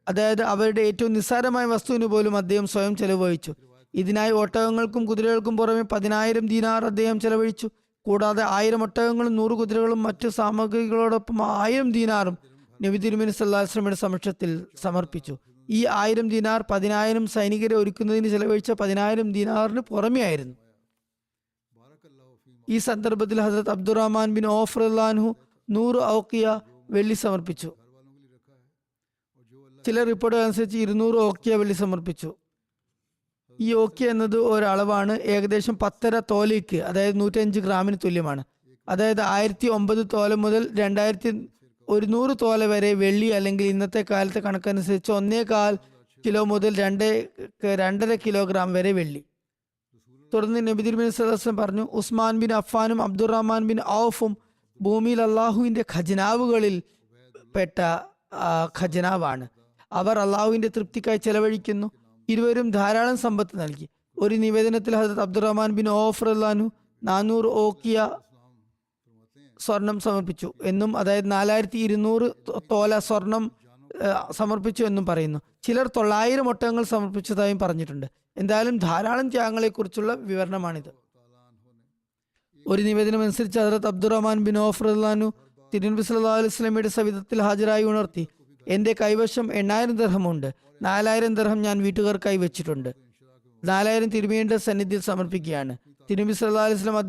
അതായത് അവരുടെ ഏറ്റവും നിസ്സാരമായ വസ്തുവിന് പോലും അദ്ദേഹം സ്വയം ചെലവ് വഹിച്ചു. ഇതിനായി ഒട്ടകങ്ങൾക്കും കുതിരകൾക്കും പുറമെ 10,000 ദീനാർ അദ്ദേഹം ചെലവഴിച്ചു. കൂടാതെ 1000 ഒട്ടകങ്ങളും 100 കുതിരകളും മറ്റു സാമഗ്രികളോടൊപ്പം 1000 ദീനാറും നബി തിരുമേനി സല്ലല്ലാഹു അലൈഹി വസല്ലമയുടെ സമക്ഷത്തിൽ സമർപ്പിച്ചു. ഈ 1000 ദീനാർ 10,000 സൈനികരെ ഒരുക്കുന്നതിന് ചെലവഴിച്ച 10,000 ദീനാറിന് പുറമെ ആയിരുന്നു. ഈ സന്ദർഭത്തിൽ ഹസ്രത്ത് അബ്ദുറഹ്മാൻ ബിൻ ഔഫ് റളിയല്ലാഹു അൻഹു 100 ഔക്കിയ വെള്ളി സമർപ്പിച്ചു. ചില റിപ്പോർട്ടുകൾ അനുസരിച്ച് 200 ഓക്കിയ വെള്ളി സമർപ്പിച്ചു. ഈ ഓക്കിയ എന്നത് ഒരളവാണ്. ഏകദേശം 10.5 തോലയ്ക്ക്, അതായത് 105 ഗ്രാമിന് തുല്യമാണ്. അതായത് 1009 തോല മുതൽ 2100 തോല വരെ വെള്ളി, അല്ലെങ്കിൽ ഇന്നത്തെ കാലത്തെ കണക്കനുസരിച്ച് 1.25 കിലോ മുതൽ 2.5 കിലോഗ്രാം വരെ വെള്ളി. തുടർന്ന് നബി തിരുമേനി സല്ലല്ലാഹു അലൈഹി വസല്ലം പറഞ്ഞു, ഉസ്മാൻ ബിൻ അഫ്ഫാനും അബ്ദുറഹ്മാൻ ബിൻ ഔഫും ഭൂമിയിൽ അള്ളാഹുവിന്റെ ഖജനാവുകളിൽ പെട്ട ഖജനാവാണ്. അവർ അള്ളാഹുവിന്റെ തൃപ്തിക്കായി ചെലവഴിക്കുന്നു. ഇരുവരും ധാരാളം സമ്പത്ത് നൽകി. ഒരു നിവേദനത്തിൽ ഹസരത്ത് അബ്ദുറഹ്മാൻ ബിൻ ഔഫ് റളിയല്ലാഹു 400 ഓക്കിയ സ്വർണം സമർപ്പിച്ചു എന്നും, അതായത് 4200 തോല സ്വർണം സമർപ്പിച്ചു എന്നും പറയുന്നു. ചിലർ 900 ഒട്ടകങ്ങൾ സമർപ്പിച്ചതായും പറഞ്ഞിട്ടുണ്ട്. എന്തായാലും ധാരാളം ത്യാഗങ്ങളെക്കുറിച്ചുള്ള വിവരണമാണിത്. ഒരു നിവേദനം അനുസരിച്ച് ഹദരത്ത് അബ്ദുറഹ്മാൻ ബിൻ ഔഫ് റളിയല്ലാഹു തിരുനബി സല്ലല്ലാഹു അലൈഹി വസല്ലമയുടെ സവിധത്തിൽ ഹാജരായി ഉണർത്തി, എന്റെ കൈവശം 8000 ദിർഹമുണ്ട്. 4000 ദിർഹം ഞാൻ വീട്ടുകാർക്കായി വെച്ചിട്ടുണ്ട്. 4000 തിരുമേനിയുടെ സന്നിധിയിൽ സമർപ്പിക്കുകയാണ്. തിരുനബി സല്ലല്ലാഹു അലൈഹി വസല്ലം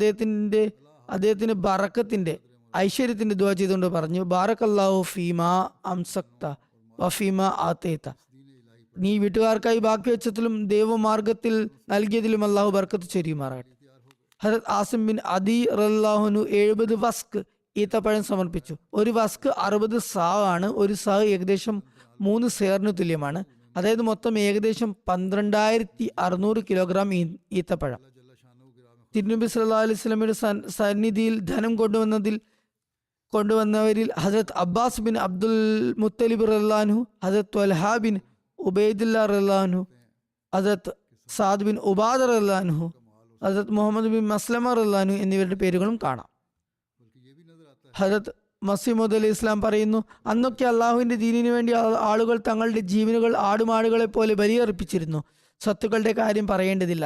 അദ്ദേഹത്തിന് ബറക്കത്തിന്റെ ഐശ്വര്യത്തിന്റെ ദുആ ചെയ്തുകൊണ്ട് പറഞ്ഞു, ബാറക്കല്ലാഹു ഫീമാ അംസക്ത വഫീമാ ആതേത. നീ വീട്ടുകാർക്കായി ബാക്കി വെച്ചതിലും ദൈവമാർഗത്തിൽ നൽകിയതിലും അള്ളാഹു ബർക്കത്ത് ചൊരിയുമാറാകട്ടെ. ഹദരത്ത് ആസിം ബിൻ അദി റളിയല്ലാഹു അൻഹു 70 വസ്ക് ഈത്തപ്പഴം സമർപ്പിച്ചു. ഒരു വസ്ക് 60 സാ ആണ്. ഒരു സാ ഏകദേശം 3 സേറിന് തുല്യമാണ്. അതായത് മൊത്തം ഏകദേശം 12600 കിലോഗ്രാം ഈത്തപ്പഴം. തിരുനബി സല്ലല്ലാഹു അലൈഹി വസല്ലമയുടെ സന്നിധിയിൽ ധനം കൊണ്ടുവന്നവരിൽ ഹസരത്ത് അബ്ബാസ് ബിൻ അബ്ദുൽ മുത്തലിബ് റളിയല്ലാഹു അൻഹു, ഹസരത്ത് വൽഹ ബിൻ ഉബൈദുല്ല റളിയല്ലാഹു അൻഹു, ഹസരത്ത് സാദ് ബിൻ ഉബാദ റളിയല്ലാഹു അൻഹു, ഹസരത്ത് മുഹമ്മദ് ബിൻ മസ്ലമ റളിയല്ലാഹു അൻഹു എന്നിവരുടെ പേരുകളും കാണാം. ഹസരത്ത് മസീമോദ് അലൈഹി ഇസ്ലാം പറയുന്നു, അന്നൊക്കെ അള്ളാഹുവിന്റെ ദീനിനു വേണ്ടി ആളുകൾ തങ്ങളുടെ ജീവനുകൾ ആടുമാടുകളെ പോലെ ബലിയർപ്പിച്ചിരുന്നു. സ്വത്തുക്കളുടെ കാര്യം പറയേണ്ടതില്ല.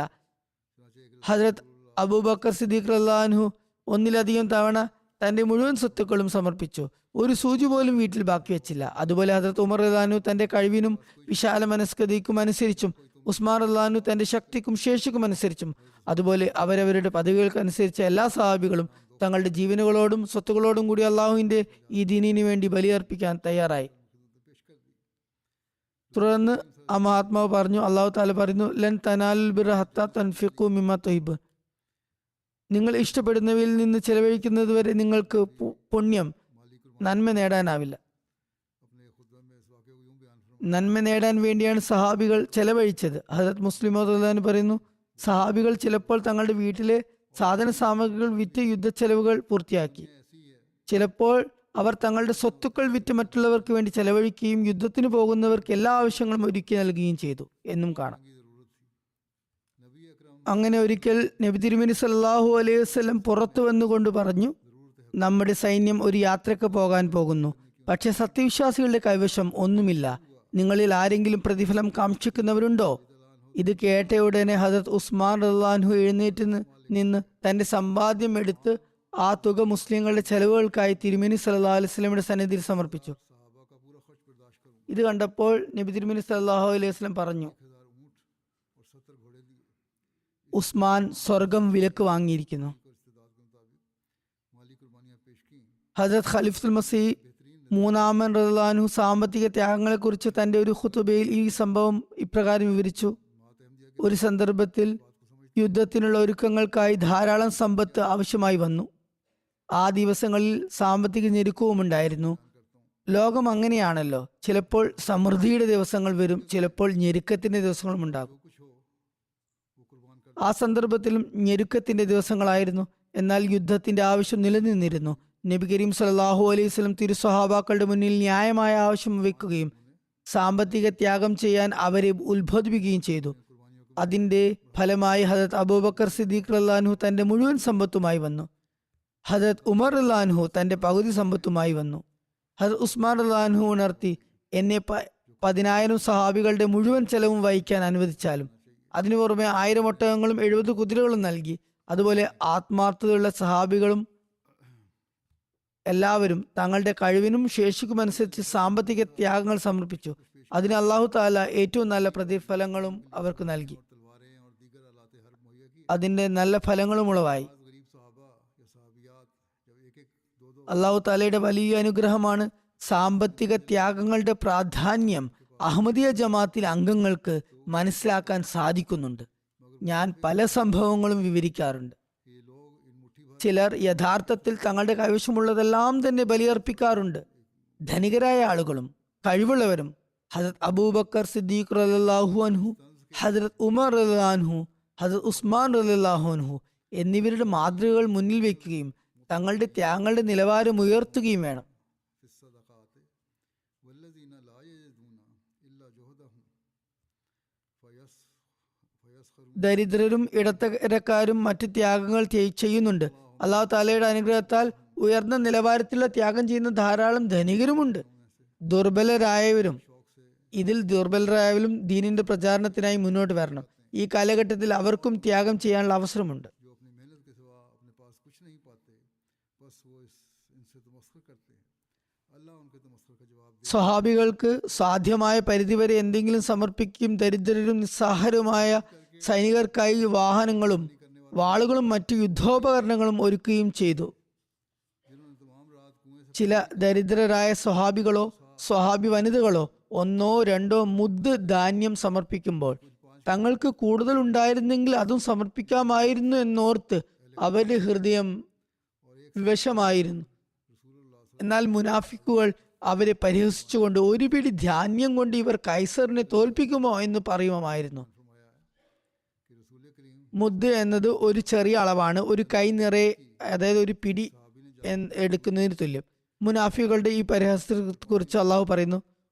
ഹസരത്ത് അബൂബക്കർ സിദ്ദീഖ് റളിയല്ലാഹു അൻഹു ഒന്നിലധികം തവണ തന്റെ മുഴുവൻ സ്വത്തുക്കളും സമർപ്പിച്ചു. ഒരു സൂചി പോലും വീട്ടിൽ ബാക്കി വെച്ചില്ല. അതുപോലെ ഹസരത്ത് ഉമർ റളിയല്ലാഹു അൻഹു തന്റെ കഴിവിനും വിശാല മനസ്കതയ്ക്കും അനുസരിച്ചും, ഉസ്മാൻ റളിയല്ലാഹു അൻഹു തന്റെ ശക്തിക്കും ശേഷിക്കും അനുസരിച്ചും, അതുപോലെ അവരവരുടെ പദവികൾക്ക് അനുസരിച്ച എല്ലാ സഹാബികളും തങ്ങളുടെ ജീവനുകളോടും സ്വത്തുക്കളോടും കൂടി അള്ളാഹുവിന്റെ ഈ ദീനിനു വേണ്ടി ബലിയർപ്പിക്കാൻ തയ്യാറായി. തുടർന്ന് ആ മഹാത്മാവ് പറഞ്ഞു, അള്ളാഹു താല പറയുന്നു, ലൻ തനാലുൽ ബിർറ ഹത്താ തൻഫിഖു മിമ്മാ തുഹിബ്ബ്. നിങ്ങൾ ഇഷ്ടപ്പെടുന്നവയിൽ നിന്ന് ചെലവഴിക്കുന്നത് വരെ നിങ്ങൾക്ക് പുണ്യം, നന്മ നേടാനാവില്ല. നന്മ നേടാൻ വേണ്ടിയാണ് സഹാബികൾ ചെലവഴിച്ചത്. ഹദരത്ത് മുസ്ലിം റളിയല്ലാഹു പറയുന്നു, സഹാബികൾ ചിലപ്പോൾ തങ്ങളുടെ വീട്ടിലെ സാധന സാമഗ്രികൾ വിറ്റ് യുദ്ധച്ചെലവുകൾ പൂർത്തിയാക്കി. ചിലപ്പോൾ അവർ തങ്ങളുടെ സ്വത്തുക്കൾ വിറ്റ് മറ്റുള്ളവർക്ക് വേണ്ടി ചെലവഴിക്കുകയും യുദ്ധത്തിന് പോകുന്നവർക്ക് എല്ലാ ആവശ്യങ്ങളും ഒരുക്കി നൽകുകയും ചെയ്തു എന്നും കാണാം. അങ്ങനെ ഒരിക്കൽ നബി തിരുമേനി സല്ലല്ലാഹു അലൈഹി വസല്ലം പുറത്തു വന്നുകൊണ്ട് പറഞ്ഞു, നമ്മുടെ സൈന്യം ഒരു യാത്രക്ക് പോകാൻ പോകുന്നു. പക്ഷെ സത്യവിശ്വാസികളുടെ കൈവശം ഒന്നുമില്ല. നിങ്ങളിൽ ആരെങ്കിലും പ്രതിഫലം കാക്ഷിക്കുന്നവരുണ്ടോ? ഇത് കേട്ടയുടനെ ഹദരത്ത് ഉസ്മാൻ റളിയല്ലാഹു അൻഹു എഴുന്നേറ്റ് നിന്ന് തന്റെ സമ്പാദ്യം എടുത്ത് ആ തുക മുസ്ലിങ്ങളുടെ ചെലവുകൾക്കായി തിരുമേനി സല്ലല്ലാഹു അലൈഹി വസല്ലമയുടെ സന്നിധിയിൽ സമർപ്പിച്ചു. ഇത് കണ്ടപ്പോൾ നബി തിരുമേനി സല്ലല്ലാഹു അലൈഹി വസല്ലം പറഞ്ഞു, ഉസ്മാൻ സ്വർഗം വിലക്ക് വാങ്ങിയിരിക്കുന്നു. ഹസരത്ത് ഖലീഫത്തുൽ മസീഹ് മൂന്നാമൻ റളിയല്ലാഹു അൻഹു സാമ്പത്തിക ത്യാഗങ്ങളെക്കുറിച്ച് തന്റെ ഒരു ഖുതുബയിൽ ഈ സംഭവം ഇപ്രകാരം വിവരിച്ചു. ഒരു സന്ദർഭത്തിൽ യുദ്ധത്തിനുള്ള ഒരുക്കങ്ങൾക്കായി ധാരാളം സമ്പത്ത് ആവശ്യമായി വന്നു. ആ ദിവസങ്ങളിൽ സാമ്പത്തിക ഞെരുക്കവും ഉണ്ടായിരുന്നു. ലോകം അങ്ങനെയാണല്ലോ. ചിലപ്പോൾ സമൃദ്ധിയുടെ ദിവസങ്ങൾ വരും, ചിലപ്പോൾ ഞെരുക്കത്തിന്റെ ദിവസങ്ങളും ഉണ്ടാകും. ആ സന്ദർഭത്തിലും ഞെരുക്കത്തിന്റെ ദിവസങ്ങളായിരുന്നു. എന്നാൽ യുദ്ധത്തിന്റെ ആവശ്യം നിലനിന്നിരുന്നു. നബി കരീം സല്ലല്ലാഹു അലൈഹി വസല്ലം തിരുസ്വഹാബാക്കളുടെ മുന്നിൽ ന്യായമായ ആവശ്യം വയ്ക്കുകയും സാമ്പത്തിക ത്യാഗം ചെയ്യാൻ അവരെ ഉത്ബോധിപ്പിക്കുകയും ചെയ്തു. അതിന്റെ ഫലമായി ഹദരത്ത് അബൂബക്കർ സിദ്ദീഖ് റളിയല്ലാഹു അൻഹു തന്റെ മുഴുവൻ സമ്പത്തുമായി വന്നു. ഹദരത്ത് ഉമർ റളിയല്ലാഹു അൻഹു തന്റെ പകുതി സമ്പത്തുമായി വന്നു. ഹദരത്ത് ഉസ്മാൻ റളിയല്ലാഹു അൻഹു ഉണർത്തി, എന്നെ 10,000 സഹാബികളുടെ മുഴുവൻ ചെലവും വഹിക്കാൻ അനുവദിച്ചാലും. അതിനു പുറമെ 1000 ഒട്ടകങ്ങളും 70 കുതിരകളും നൽകി. അതുപോലെ ആത്മാർത്ഥതയുള്ള സഹാബികളും എല്ലാവരും തങ്ങളുടെ കഴിവിനും ശേഷിക്കും അനുസരിച്ച് സാമ്പത്തിക ത്യാഗങ്ങൾ സമർപ്പിച്ചു. അതിന് അള്ളാഹു താല ഏറ്റവും നല്ല പ്രതിഫലങ്ങളും അവർക്ക് നൽകി. അതിന്റെ നല്ല ഫലങ്ങളും ഉളവായി. അള്ളാഹു താലയുടെ വലിയ അനുഗ്രഹമാണ്. സാമ്പത്തിക ത്യാഗങ്ങളുടെ പ്രാധാന്യം അഹമ്മദിയ ജമാഅത്തിൽ അംഗങ്ങൾക്ക് മനസ്സിലാക്കാൻ സാധിക്കുന്നുണ്ട്. ഞാൻ പല സംഭവങ്ങളും വിവരിക്കാറുണ്ട്. ചിലർ യഥാർത്ഥത്തിൽ തങ്ങളുടെ കൈവശമുള്ളതെല്ലാം തന്നെ ബലിയർപ്പിക്കാറുണ്ട്. ധനികരായ ആളുകളും കഴിവുള്ളവരും. ഹദരത്ത് അബൂബക്കർ സിദ്ദീഖ് റളിയല്ലാഹു അൻഹു, ഹദരത്ത് ഉമർ റളിയല്ലാഹു അൻഹു, ഹസരത്ത് ഉസ്മാൻ റളിയല്ലാഹു അൻഹു എന്നിവരുടെ മാതൃകകൾ മുന്നിൽ വയ്ക്കുകയും തങ്ങളുടെ ത്യാഗങ്ങളുടെ നിലവാരം ഉയർത്തുകയും വേണം. في الصدقات والذين لا يجدون إلا جهدهم فيسخرون ദരിദ്രരും ഇടത്തരക്കാരും മറ്റ് ത്യാഗങ്ങൾ ചെയ്യുന്നുണ്ട്. അള്ളാഹു താലയുടെ അനുഗ്രഹത്താൽ ഉയർന്ന നിലവാരത്തിലുള്ള ത്യാഗം ചെയ്യുന്ന ധാരാളം ധനികരുമുണ്ട്. ദുർബലരായവരും ദീനിന്റെ പ്രചാരണത്തിനായി മുന്നോട്ട് വരണം. ഈ കാലഘട്ടത്തിൽ അവർക്കും ത്യാഗം ചെയ്യാനുള്ള അവസരമുണ്ട്. जो अपनी मेहनत के सिवा अपने पास कुछ नहीं पाते, बस वो इनसे तमस्खुर करते हैं. अल्लाह उनके तमस्खुर का जवाब दे. സ്വഹാബികൾക്ക് സാധ്യമായ പരിധിവരെ എന്തെങ്കിലും സമർപ്പിക്കുകയും ദരിദ്രരും നിസ്സഹായരുമായ സൈനികർക്കായി വാഹനങ്ങളും വാളുകളും മറ്റു യുദ്ധോപകരണങ്ങളും ഒരുക്കുകയും ചെയ്തു. जिन्होंने तमाम रात कुएं से ചില ദരിദ്രരായ സ്വഹാബികളോ സ്വഹാബി വനിതകളോ ഒന്നോ രണ്ടോ മുദ് ധാന്യം സമർപ്പിക്കുമ്പോൾ തങ്ങൾക്ക് കൂടുതൽ ഉണ്ടായിരുന്നെങ്കിൽ അതും സമർപ്പിക്കാമായിരുന്നു എന്നോർത്ത് അവരുടെ ഹൃദയം വിവശമായിരുന്നു. എന്നാൽ മുനാഫിക്കുകൾ അവരെ പരിഹസിച്ചുകൊണ്ട് ഒരു പിടി ധാന്യം കൊണ്ട് ഇവർ കൈസറിനെ തോൽപ്പിക്കുമോ എന്ന് പറയുമായിരുന്നു. कि रसूल करीम മുദ് എന്നത് ഒരു ചെറിയ അളവാണ്. ഒരു കൈ നിറയെ, അതായത് ഒരു പിടി എടുക്കുന്നതിന് തുല്യം. മുനാഫികളുടെ ഈ പരിഹാസത്തെ കുറിച്ച് അള്ളാഹു പറയുന്നു,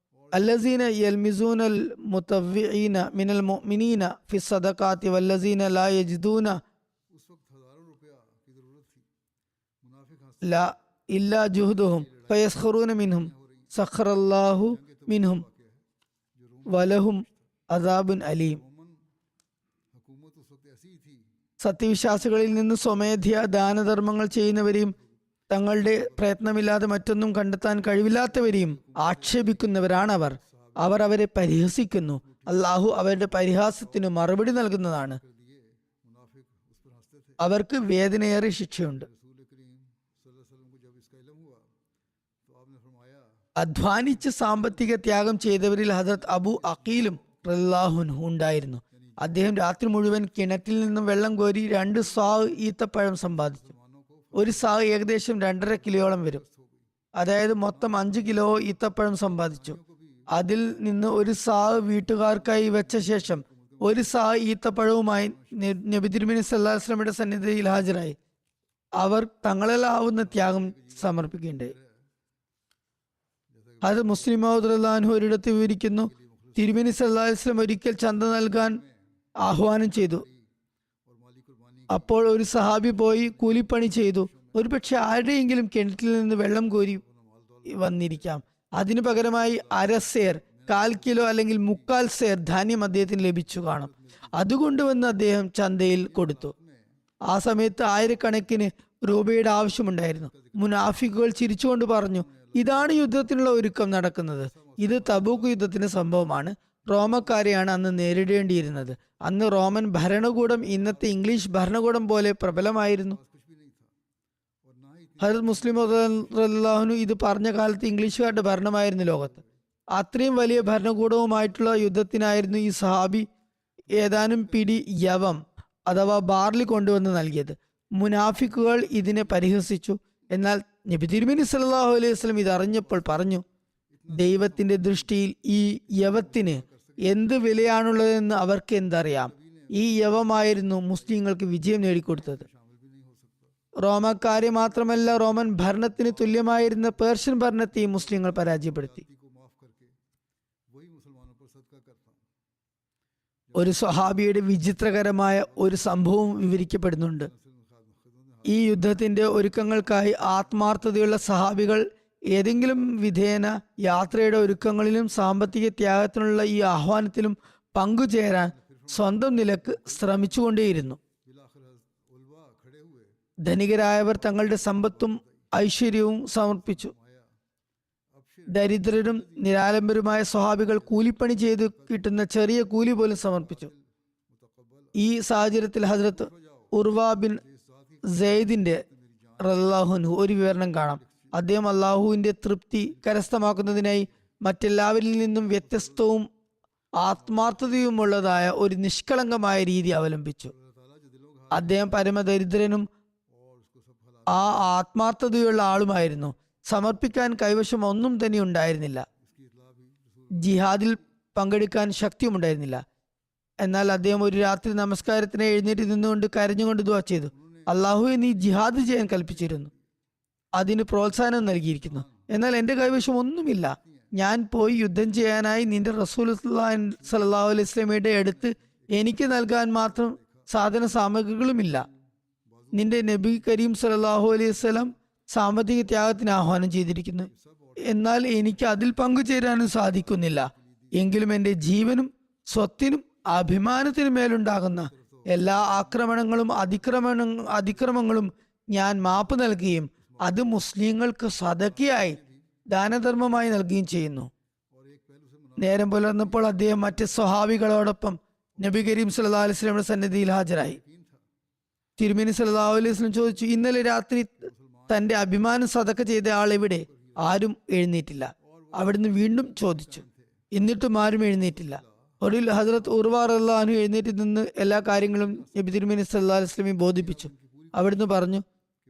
അല്ലസീന യൽമിസൂനൽ മുതവ്വിഈന മിനൽ മുഅ്മിനീന ഫി സദഖാത്തി വല്ലസീന ലാ യജിദൂന उस वक्त हजारों रुपया की जरूरत थी. मुनाफिक ലാ ഇല്ലാ ജുഹ്ദുഹും ഫയസ്ഖറൂന മിൻഹും സഖറല്ലാഹു മിൻഹും വലഹും അദാബുൻ അലീം. हुकूमत उस वक्त ऐसी ही थी. സത്യവിശ്വാസികളിൽ നിന്ന് സ്വമേധ്യ ദാനധർമ്മങ്ങൾ ചെയ്യുന്നവരെയും തങ്ങളുടെ പ്രയത്നമില്ലാതെ മറ്റൊന്നും കണ്ടെത്താൻ കഴിവില്ലാത്തവരെയും ആക്ഷേപിക്കുന്നവരാണ് അവർ. അവർ അവരെ പരിഹസിക്കുന്നു. അള്ളാഹു അവരുടെ പരിഹാസത്തിന് മറുപടി നൽകുന്നതാണ്. दिए मुनाफिक उस पर हंसते थे. അവർക്ക് വേദനയേറെ ശിക്ഷയുണ്ട്. रसूल करीम सल्लल्लाहु अलैहि वसल्लम को जब इसका इल्म हुआ तो आपने फरमाया അധ്വാനിച്ച് സാമ്പത്തിക ത്യാഗം ചെയ്തവരിൽ ഹദരത്ത് അബു അഖീലും റളിയല്ലാഹു അൻഹു ഉണ്ടായിരുന്നു. അദ്ദേഹം രാത്രി മുഴുവൻ കിണറ്റിൽ നിന്നും വെള്ളം കോരി 2 സാവ് ഈത്തപ്പഴം സമ്പാദിച്ചു. ഒരു സാവ് ഏകദേശം 2.5 കിലോയോളം വരും. അതായത് മൊത്തം 5 കിലോ ഈത്തപ്പഴം സമ്പാദിച്ചു. അതിൽ നിന്ന് ഒരു സാവ് വീട്ടുകാർക്കായി വെച്ച ശേഷം ഒരു സാവ് ഈത്തപ്പഴവുമായി നബി തിരുമേനി സല്ലല്ലാഹു അലൈഹി വസല്ലമയുടെ സന്നിധിയിൽ ഹാജരായി. അവർ തങ്ങളാവുന്ന ത്യാഗം സമർപ്പിക്കേണ്ടേ. അത് മുസ്ലിം മൗദുല്ലാൻഹു ഒരിടത്ത് വിവരിക്കുന്നു, തിരുമേനി സല്ലല്ലാഹു അലൈഹി വസല്ലം ഒരിക്കൽ ചന്ത നൽകാൻ ആഹ്വാനം ചെയ്തു. അപ്പോൾ ഒരു സഹാബി പോയി കൂലിപ്പണി ചെയ്തു. ഒരുപക്ഷെ ആരുടെയെങ്കിലും കിണറ്റിൽ നിന്ന് വെള്ളം കോരി വന്നിരിക്കാം. അതിനു പകരമായി 1/2 സേർ, 1/4 കിലോ അല്ലെങ്കിൽ 3/4 സേർ ധാന്യം അദ്ദേഹത്തിന് ലഭിച്ചു കാണും. അതുകൊണ്ടുവന്ന് അദ്ദേഹം ചന്തയിൽ കൊടുത്തു. ആ സമയത്ത് ആയിരക്കണക്കിന് രൂപയുടെ ആവശ്യമുണ്ടായിരുന്നു. മുനാഫിക്കുകൾ ചിരിച്ചുകൊണ്ട് പറഞ്ഞു, ഇതാണ് യുദ്ധത്തിനുള്ള ഒരുക്കം നടക്കുന്നത്. ഇത് തബൂക്ക് യുദ്ധത്തിന്റെ സംഭവമാണ്. റോമക്കാരെയാണ് അന്ന് നേരിടേണ്ടിയിരുന്നത്. അന്ന് റോമൻ ഭരണകൂടം ഇന്നത്തെ ഇംഗ്ലീഷ് ഭരണകൂടം പോലെ പ്രബലമായിരുന്നു. ഹദരത്ത് മുസ്ലിം റളിയല്ലാഹു ഇത് പറഞ്ഞ കാലത്ത് ഇംഗ്ലീഷുകാരുടെ ഭരണമായിരുന്നു ലോകത്ത്. അത്രയും വലിയ ഭരണകൂടവുമായിട്ടുള്ള യുദ്ധത്തിനായിരുന്നു ഈ സഹാബി ഏതാനും പിടി യവം അഥവാ ബാർലി കൊണ്ടുവന്ന് നൽകിയത്. മുനാഫിക്കുകൾ ഇതിനെ പരിഹസിച്ചു. എന്നാൽ നബി തിരുമേനി സല്ലല്ലാഹു അലൈഹി വസല്ലം ഇതറിഞ്ഞപ്പോൾ പറഞ്ഞു, ദൈവത്തിന്റെ ദൃഷ്ടിയിൽ ഈ യവത്തിന് എന്ത് വിലയാണുള്ളതെന്ന് അവർക്ക് എന്തറിയാം. ഈ യവമായിരുന്നു മുസ്ലിങ്ങൾക്ക് വിജയം നേടിക്കൊടുത്തത്. റോമക്കാരെ മാത്രമല്ല, റോമൻ ഭരണത്തിന് തുല്യമായിരുന്ന പേർഷ്യൻ ഭരണത്തെയും മുസ്ലിങ്ങൾ പരാജയപ്പെടുത്തി. ഒരു സ്വഹാബിയുടെ വിചിത്രകരമായ ഒരു സംഭവം വിവരിക്കപ്പെടുന്നുണ്ട്. ഈ യുദ്ധത്തിന്റെ ഒരുക്കങ്ങൾക്കായി ആത്മാർത്ഥതയുള്ള സഹാബികൾ ഏതെങ്കിലും വിധേന യാത്രയുടെ ഒരുക്കങ്ങളിലും സാമ്പത്തിക ത്യാഗത്തിനുള്ള ഈ ആഹ്വാനത്തിലും പങ്കുചേരാൻ സ്വന്തം നിലക്ക് ശ്രമിച്ചുകൊണ്ടേയിരുന്നു. ധനികരായവർ തങ്ങളുടെ സമ്പത്തും ഐശ്വര്യവും സമർപ്പിച്ചു. ദരിദ്രരും നിരാലംബരുമായ സ്വഹാബികൾ കൂലിപ്പണി ചെയ്ത് കിട്ടുന്ന ചെറിയ കൂലി പോലും സമർപ്പിച്ചു. ഈ സാഹചര്യത്തിൽ ഹസ്രത്ത് ഉർവ ബിൻ സെയ്ദിന്റെ റളിയല്ലാഹു അൻഹു ഒരു വിവരണം കാണാം. അദ്ദേഹം അള്ളാഹുവിന്റെ തൃപ്തി കരസ്ഥമാക്കുന്നതിനായി മറ്റെല്ലാവരിൽ നിന്നും വ്യത്യസ്തവും ആത്മാർത്ഥതയുമുള്ളതായ ഒരു നിഷ്കളങ്കമായ രീതി അവലംബിച്ചു. അദ്ദേഹം പരമദരിദ്രനും ആ ആത്മാർത്ഥതയുള്ള ആളുമായിരുന്നു. സമർപ്പിക്കാൻ കൈവശം ഒന്നും തന്നെ ഉണ്ടായിരുന്നില്ല. ജിഹാദിൽ പങ്കെടുക്കാൻ ശക്തിയുമുണ്ടായിരുന്നില്ല. എന്നാൽ അദ്ദേഹം ഒരു രാത്രി നമസ്കാരത്തിന് എഴുന്നേറ്റ് നിന്നുകൊണ്ട് കരഞ്ഞുകൊണ്ട് ദുആ ചെയ്തു, അള്ളാഹുവെ, നീ ജിഹാദ് ചെയ്യാൻ കൽപ്പിച്ചിരുന്നു, അതിന് പ്രോത്സാഹനം നൽകിയിരിക്കുന്നു. എന്നാൽ എൻ്റെ കൈവശം ഒന്നുമില്ല. ഞാൻ പോയി യുദ്ധം ചെയ്യാനായി നിന്റെ റസൂൽ സല്ലല്ലാഹു അലൈഹി വസല്ലമയുടെ അടുത്ത് എനിക്ക് നൽകാൻ മാത്രം സാധന സാമഗ്രികളുമില്ല. നിന്റെ നബി കരീം സല്ലല്ലാഹു അലൈഹി വസല്ലം സാമ്പത്തിക ത്യാഗത്തിന് ആഹ്വാനം ചെയ്തിരിക്കുന്നു, എന്നാൽ എനിക്ക് അതിൽ പങ്കുചേരാനും സാധിക്കുന്നില്ല. എങ്കിലും എൻ്റെ ജീവനും സ്വത്തിനും അഭിമാനത്തിനും മേലുണ്ടാകുന്ന എല്ലാ ആക്രമണങ്ങളും അതിക്രമങ്ങളും ഞാൻ മാപ്പ് നൽകുകയും അത് മുസ്ലിങ്ങൾക്ക് സദഖയായി ദാനധർമ്മമായി നൽകുകയും ചെയ്യുന്നു. നേരം പുലർന്നപ്പോൾ അദ്ദേഹം മറ്റ് സ്വഹാബികളോടൊപ്പം നബി കരീം സല്ലല്ലാഹു അലൈഹി വസല്ലമയുടെ സന്നിധിയിൽ ഹാജരായി. തിരുമേനി സല്ലല്ലാഹു അലൈഹി വസല്ലം ചോദിച്ചു, ഇന്നലെ രാത്രി തന്റെ അഭിമാനം സദഖ ചെയ്ത ആൾ എവിടെ? ആരും എഴുന്നേറ്റില്ല. അവിടുന്ന് വീണ്ടും ചോദിച്ചു, എന്നിട്ടും ആരും എഴുന്നേറ്റില്ല. ഒടുവിൽ ഹസ്രത്ത് ഉർവ റളിയല്ലാഹു അൻഹു എഴുന്നേറ്റ് നിന്ന് എല്ലാ കാര്യങ്ങളും നബി തിരുമേനി സല്ലല്ലാഹു അലൈഹി വസല്ലമയെ ബോധിപ്പിച്ചു. അവിടുന്ന് പറഞ്ഞു,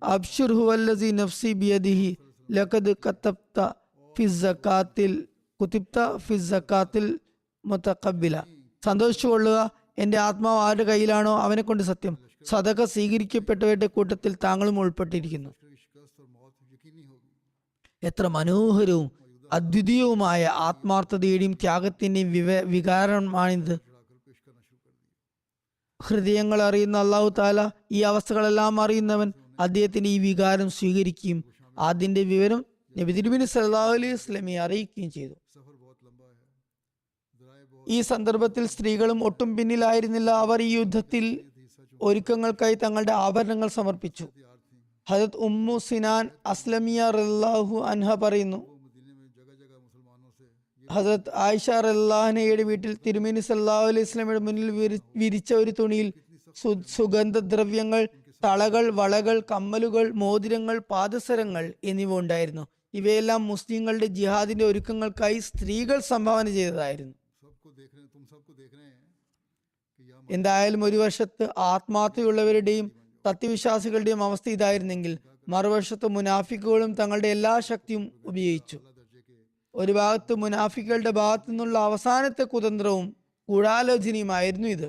അബ്ശിർ ഹുവല്ലസി നഫ്സി ബിയദിഹി ലഖദ് കതബ്ത ഫി സക്കാത്തിൽ മുതഖബ്ബില. സന്തോഷിച്ചുകൊള്ളുക, എന്റെ ആത്മാവ് ആരുടെ കയ്യിലാണോ അവനെ കൊണ്ട് സത്യം, സദഖ സ്വീകരിക്കപ്പെട്ടവരുടെ കൂട്ടത്തിൽ താങ്കളും ഉൾപ്പെട്ടിരിക്കുന്നു. എത്ര മനോഹരവും അദ്വിതീയവുമായ ആത്മാർത്ഥതയുടെയും ത്യാഗത്തിന്റെയും വികാരമാണിത്. ഹൃദയങ്ങൾ അറിയുന്ന അല്ലാഹു തആല, ഈ അവസ്ഥകളെല്ലാം അറിയുന്നവൻ, അദ്ദേഹത്തിന്റെ ഈ വികാരം സ്വീകരിക്കുകയും അതിന്റെ വിവരം നബി തിരുമേനി സല്ലല്ലാഹു അലൈഹി വസല്ലമയെ അറിയിക്കുകയും ചെയ്തു. ഈ സന്ദർഭത്തിൽ സ്ത്രീകളും ഒട്ടും പിന്നിലായിരുന്നില്ല. അവർ ഈ യുദ്ധത്തിൽ ഒരുക്കങ്ങൾക്കായി തങ്ങളുടെ ആഭരണങ്ങൾ സമർപ്പിച്ചു. ഹദരത്ത് ഉമ്മു സിനാൻ അസ്ലമിയ റളിയല്ലാഹു അൻഹ പറയുന്നു, ഹദരത്ത് ആയിഷ റളിയല്ലാഹു അൻഹയുടെ വീട്ടിൽ തിരുമേനി സല്ലല്ലാഹു അലൈഹി വസല്ലമയുടെ മുന്നിൽ വിരിച്ച ഒരു തുണിയിൽ സുഗന്ധദ്രവ്യങ്ങൾ, തളകൾ, വളകൾ, കമ്മലുകൾ, മോതിരങ്ങൾ, പാദസരങ്ങൾ എന്നിവ ഉണ്ടായിരുന്നു. ഇവയെല്ലാം മുസ്ലിങ്ങളുടെ ജിഹാദിന്റെ ഒരുക്കങ്ങൾക്കായി സ്ത്രീകൾ സംഭാവന ചെയ്തതായിരുന്നു. എന്തായാലും ഒരു വശത്ത് ആത്മാർത്ഥതയുള്ളവരുടെയും സത്യവിശ്വാസികളുടെയും അവസ്ഥ ഇതായിരുന്നെങ്കിൽ, മറുവശത്ത് മുനാഫിക്കുകളും തങ്ങളുടെ എല്ലാ ശക്തിയും ഉപയോഗിച്ചു. ഒരു ഭാഗത്ത് മുനാഫിക്കുകളുടെ ഭാഗത്തു നിന്നുള്ള അവസാനത്തെ കുതന്ത്രവും ഗൂഢാലോചനയുമായിരുന്നു ഇത്.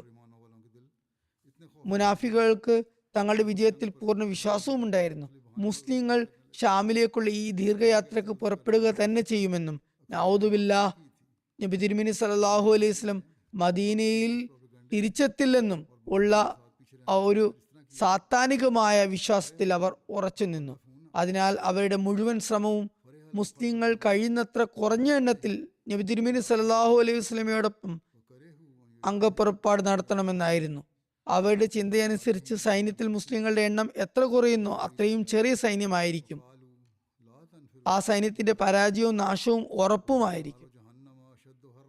മുനാഫിക്കുകൾക്ക് തങ്ങളുടെ വിജയത്തിൽ പൂർണ്ണ വിശ്വാസവും ഉണ്ടായിരുന്നു. മുസ്ലിങ്ങൾ ഷാമിലേക്കുള്ള ഈ ദീർഘയാത്രക്ക് പുറപ്പെടുക തന്നെ ചെയ്യുമെന്നും നഊദുബില്ലാഹ് നബി തിരുമേനി സല്ലല്ലാഹു അലൈഹി വസല്ലം മദീനയിൽ തിരിച്ചെത്തില്ലെന്നും ഉള്ള ഒരു സാത്താനികമായ വിശ്വാസത്തിൽ അവർ ഉറച്ചു നിന്നു. അതിനാൽ അവരുടെ മുഴുവൻ ശ്രമവും മുസ്ലിങ്ങൾ കഴിയുന്നത്ര കുറഞ്ഞ എണ്ണത്തിൽ നബി തിരുമേനി സല്ലല്ലാഹു അലൈഹി വസല്ലമയോടൊപ്പം അംഗപ്പുറപ്പാട് നടത്തണമെന്നായിരുന്നു. അവരുടെ ചിന്തയനുസരിച്ച് സൈന്യത്തിൽ മുസ്ലിങ്ങളുടെ എണ്ണം എത്ര കുറയുന്നോ അത്രയും ചെറിയ സൈന്യമായിരിക്കും. ആ സൈന്യത്തിന്റെ പരാജയവും നാശവും ഉറപ്പുമായിരിക്കും.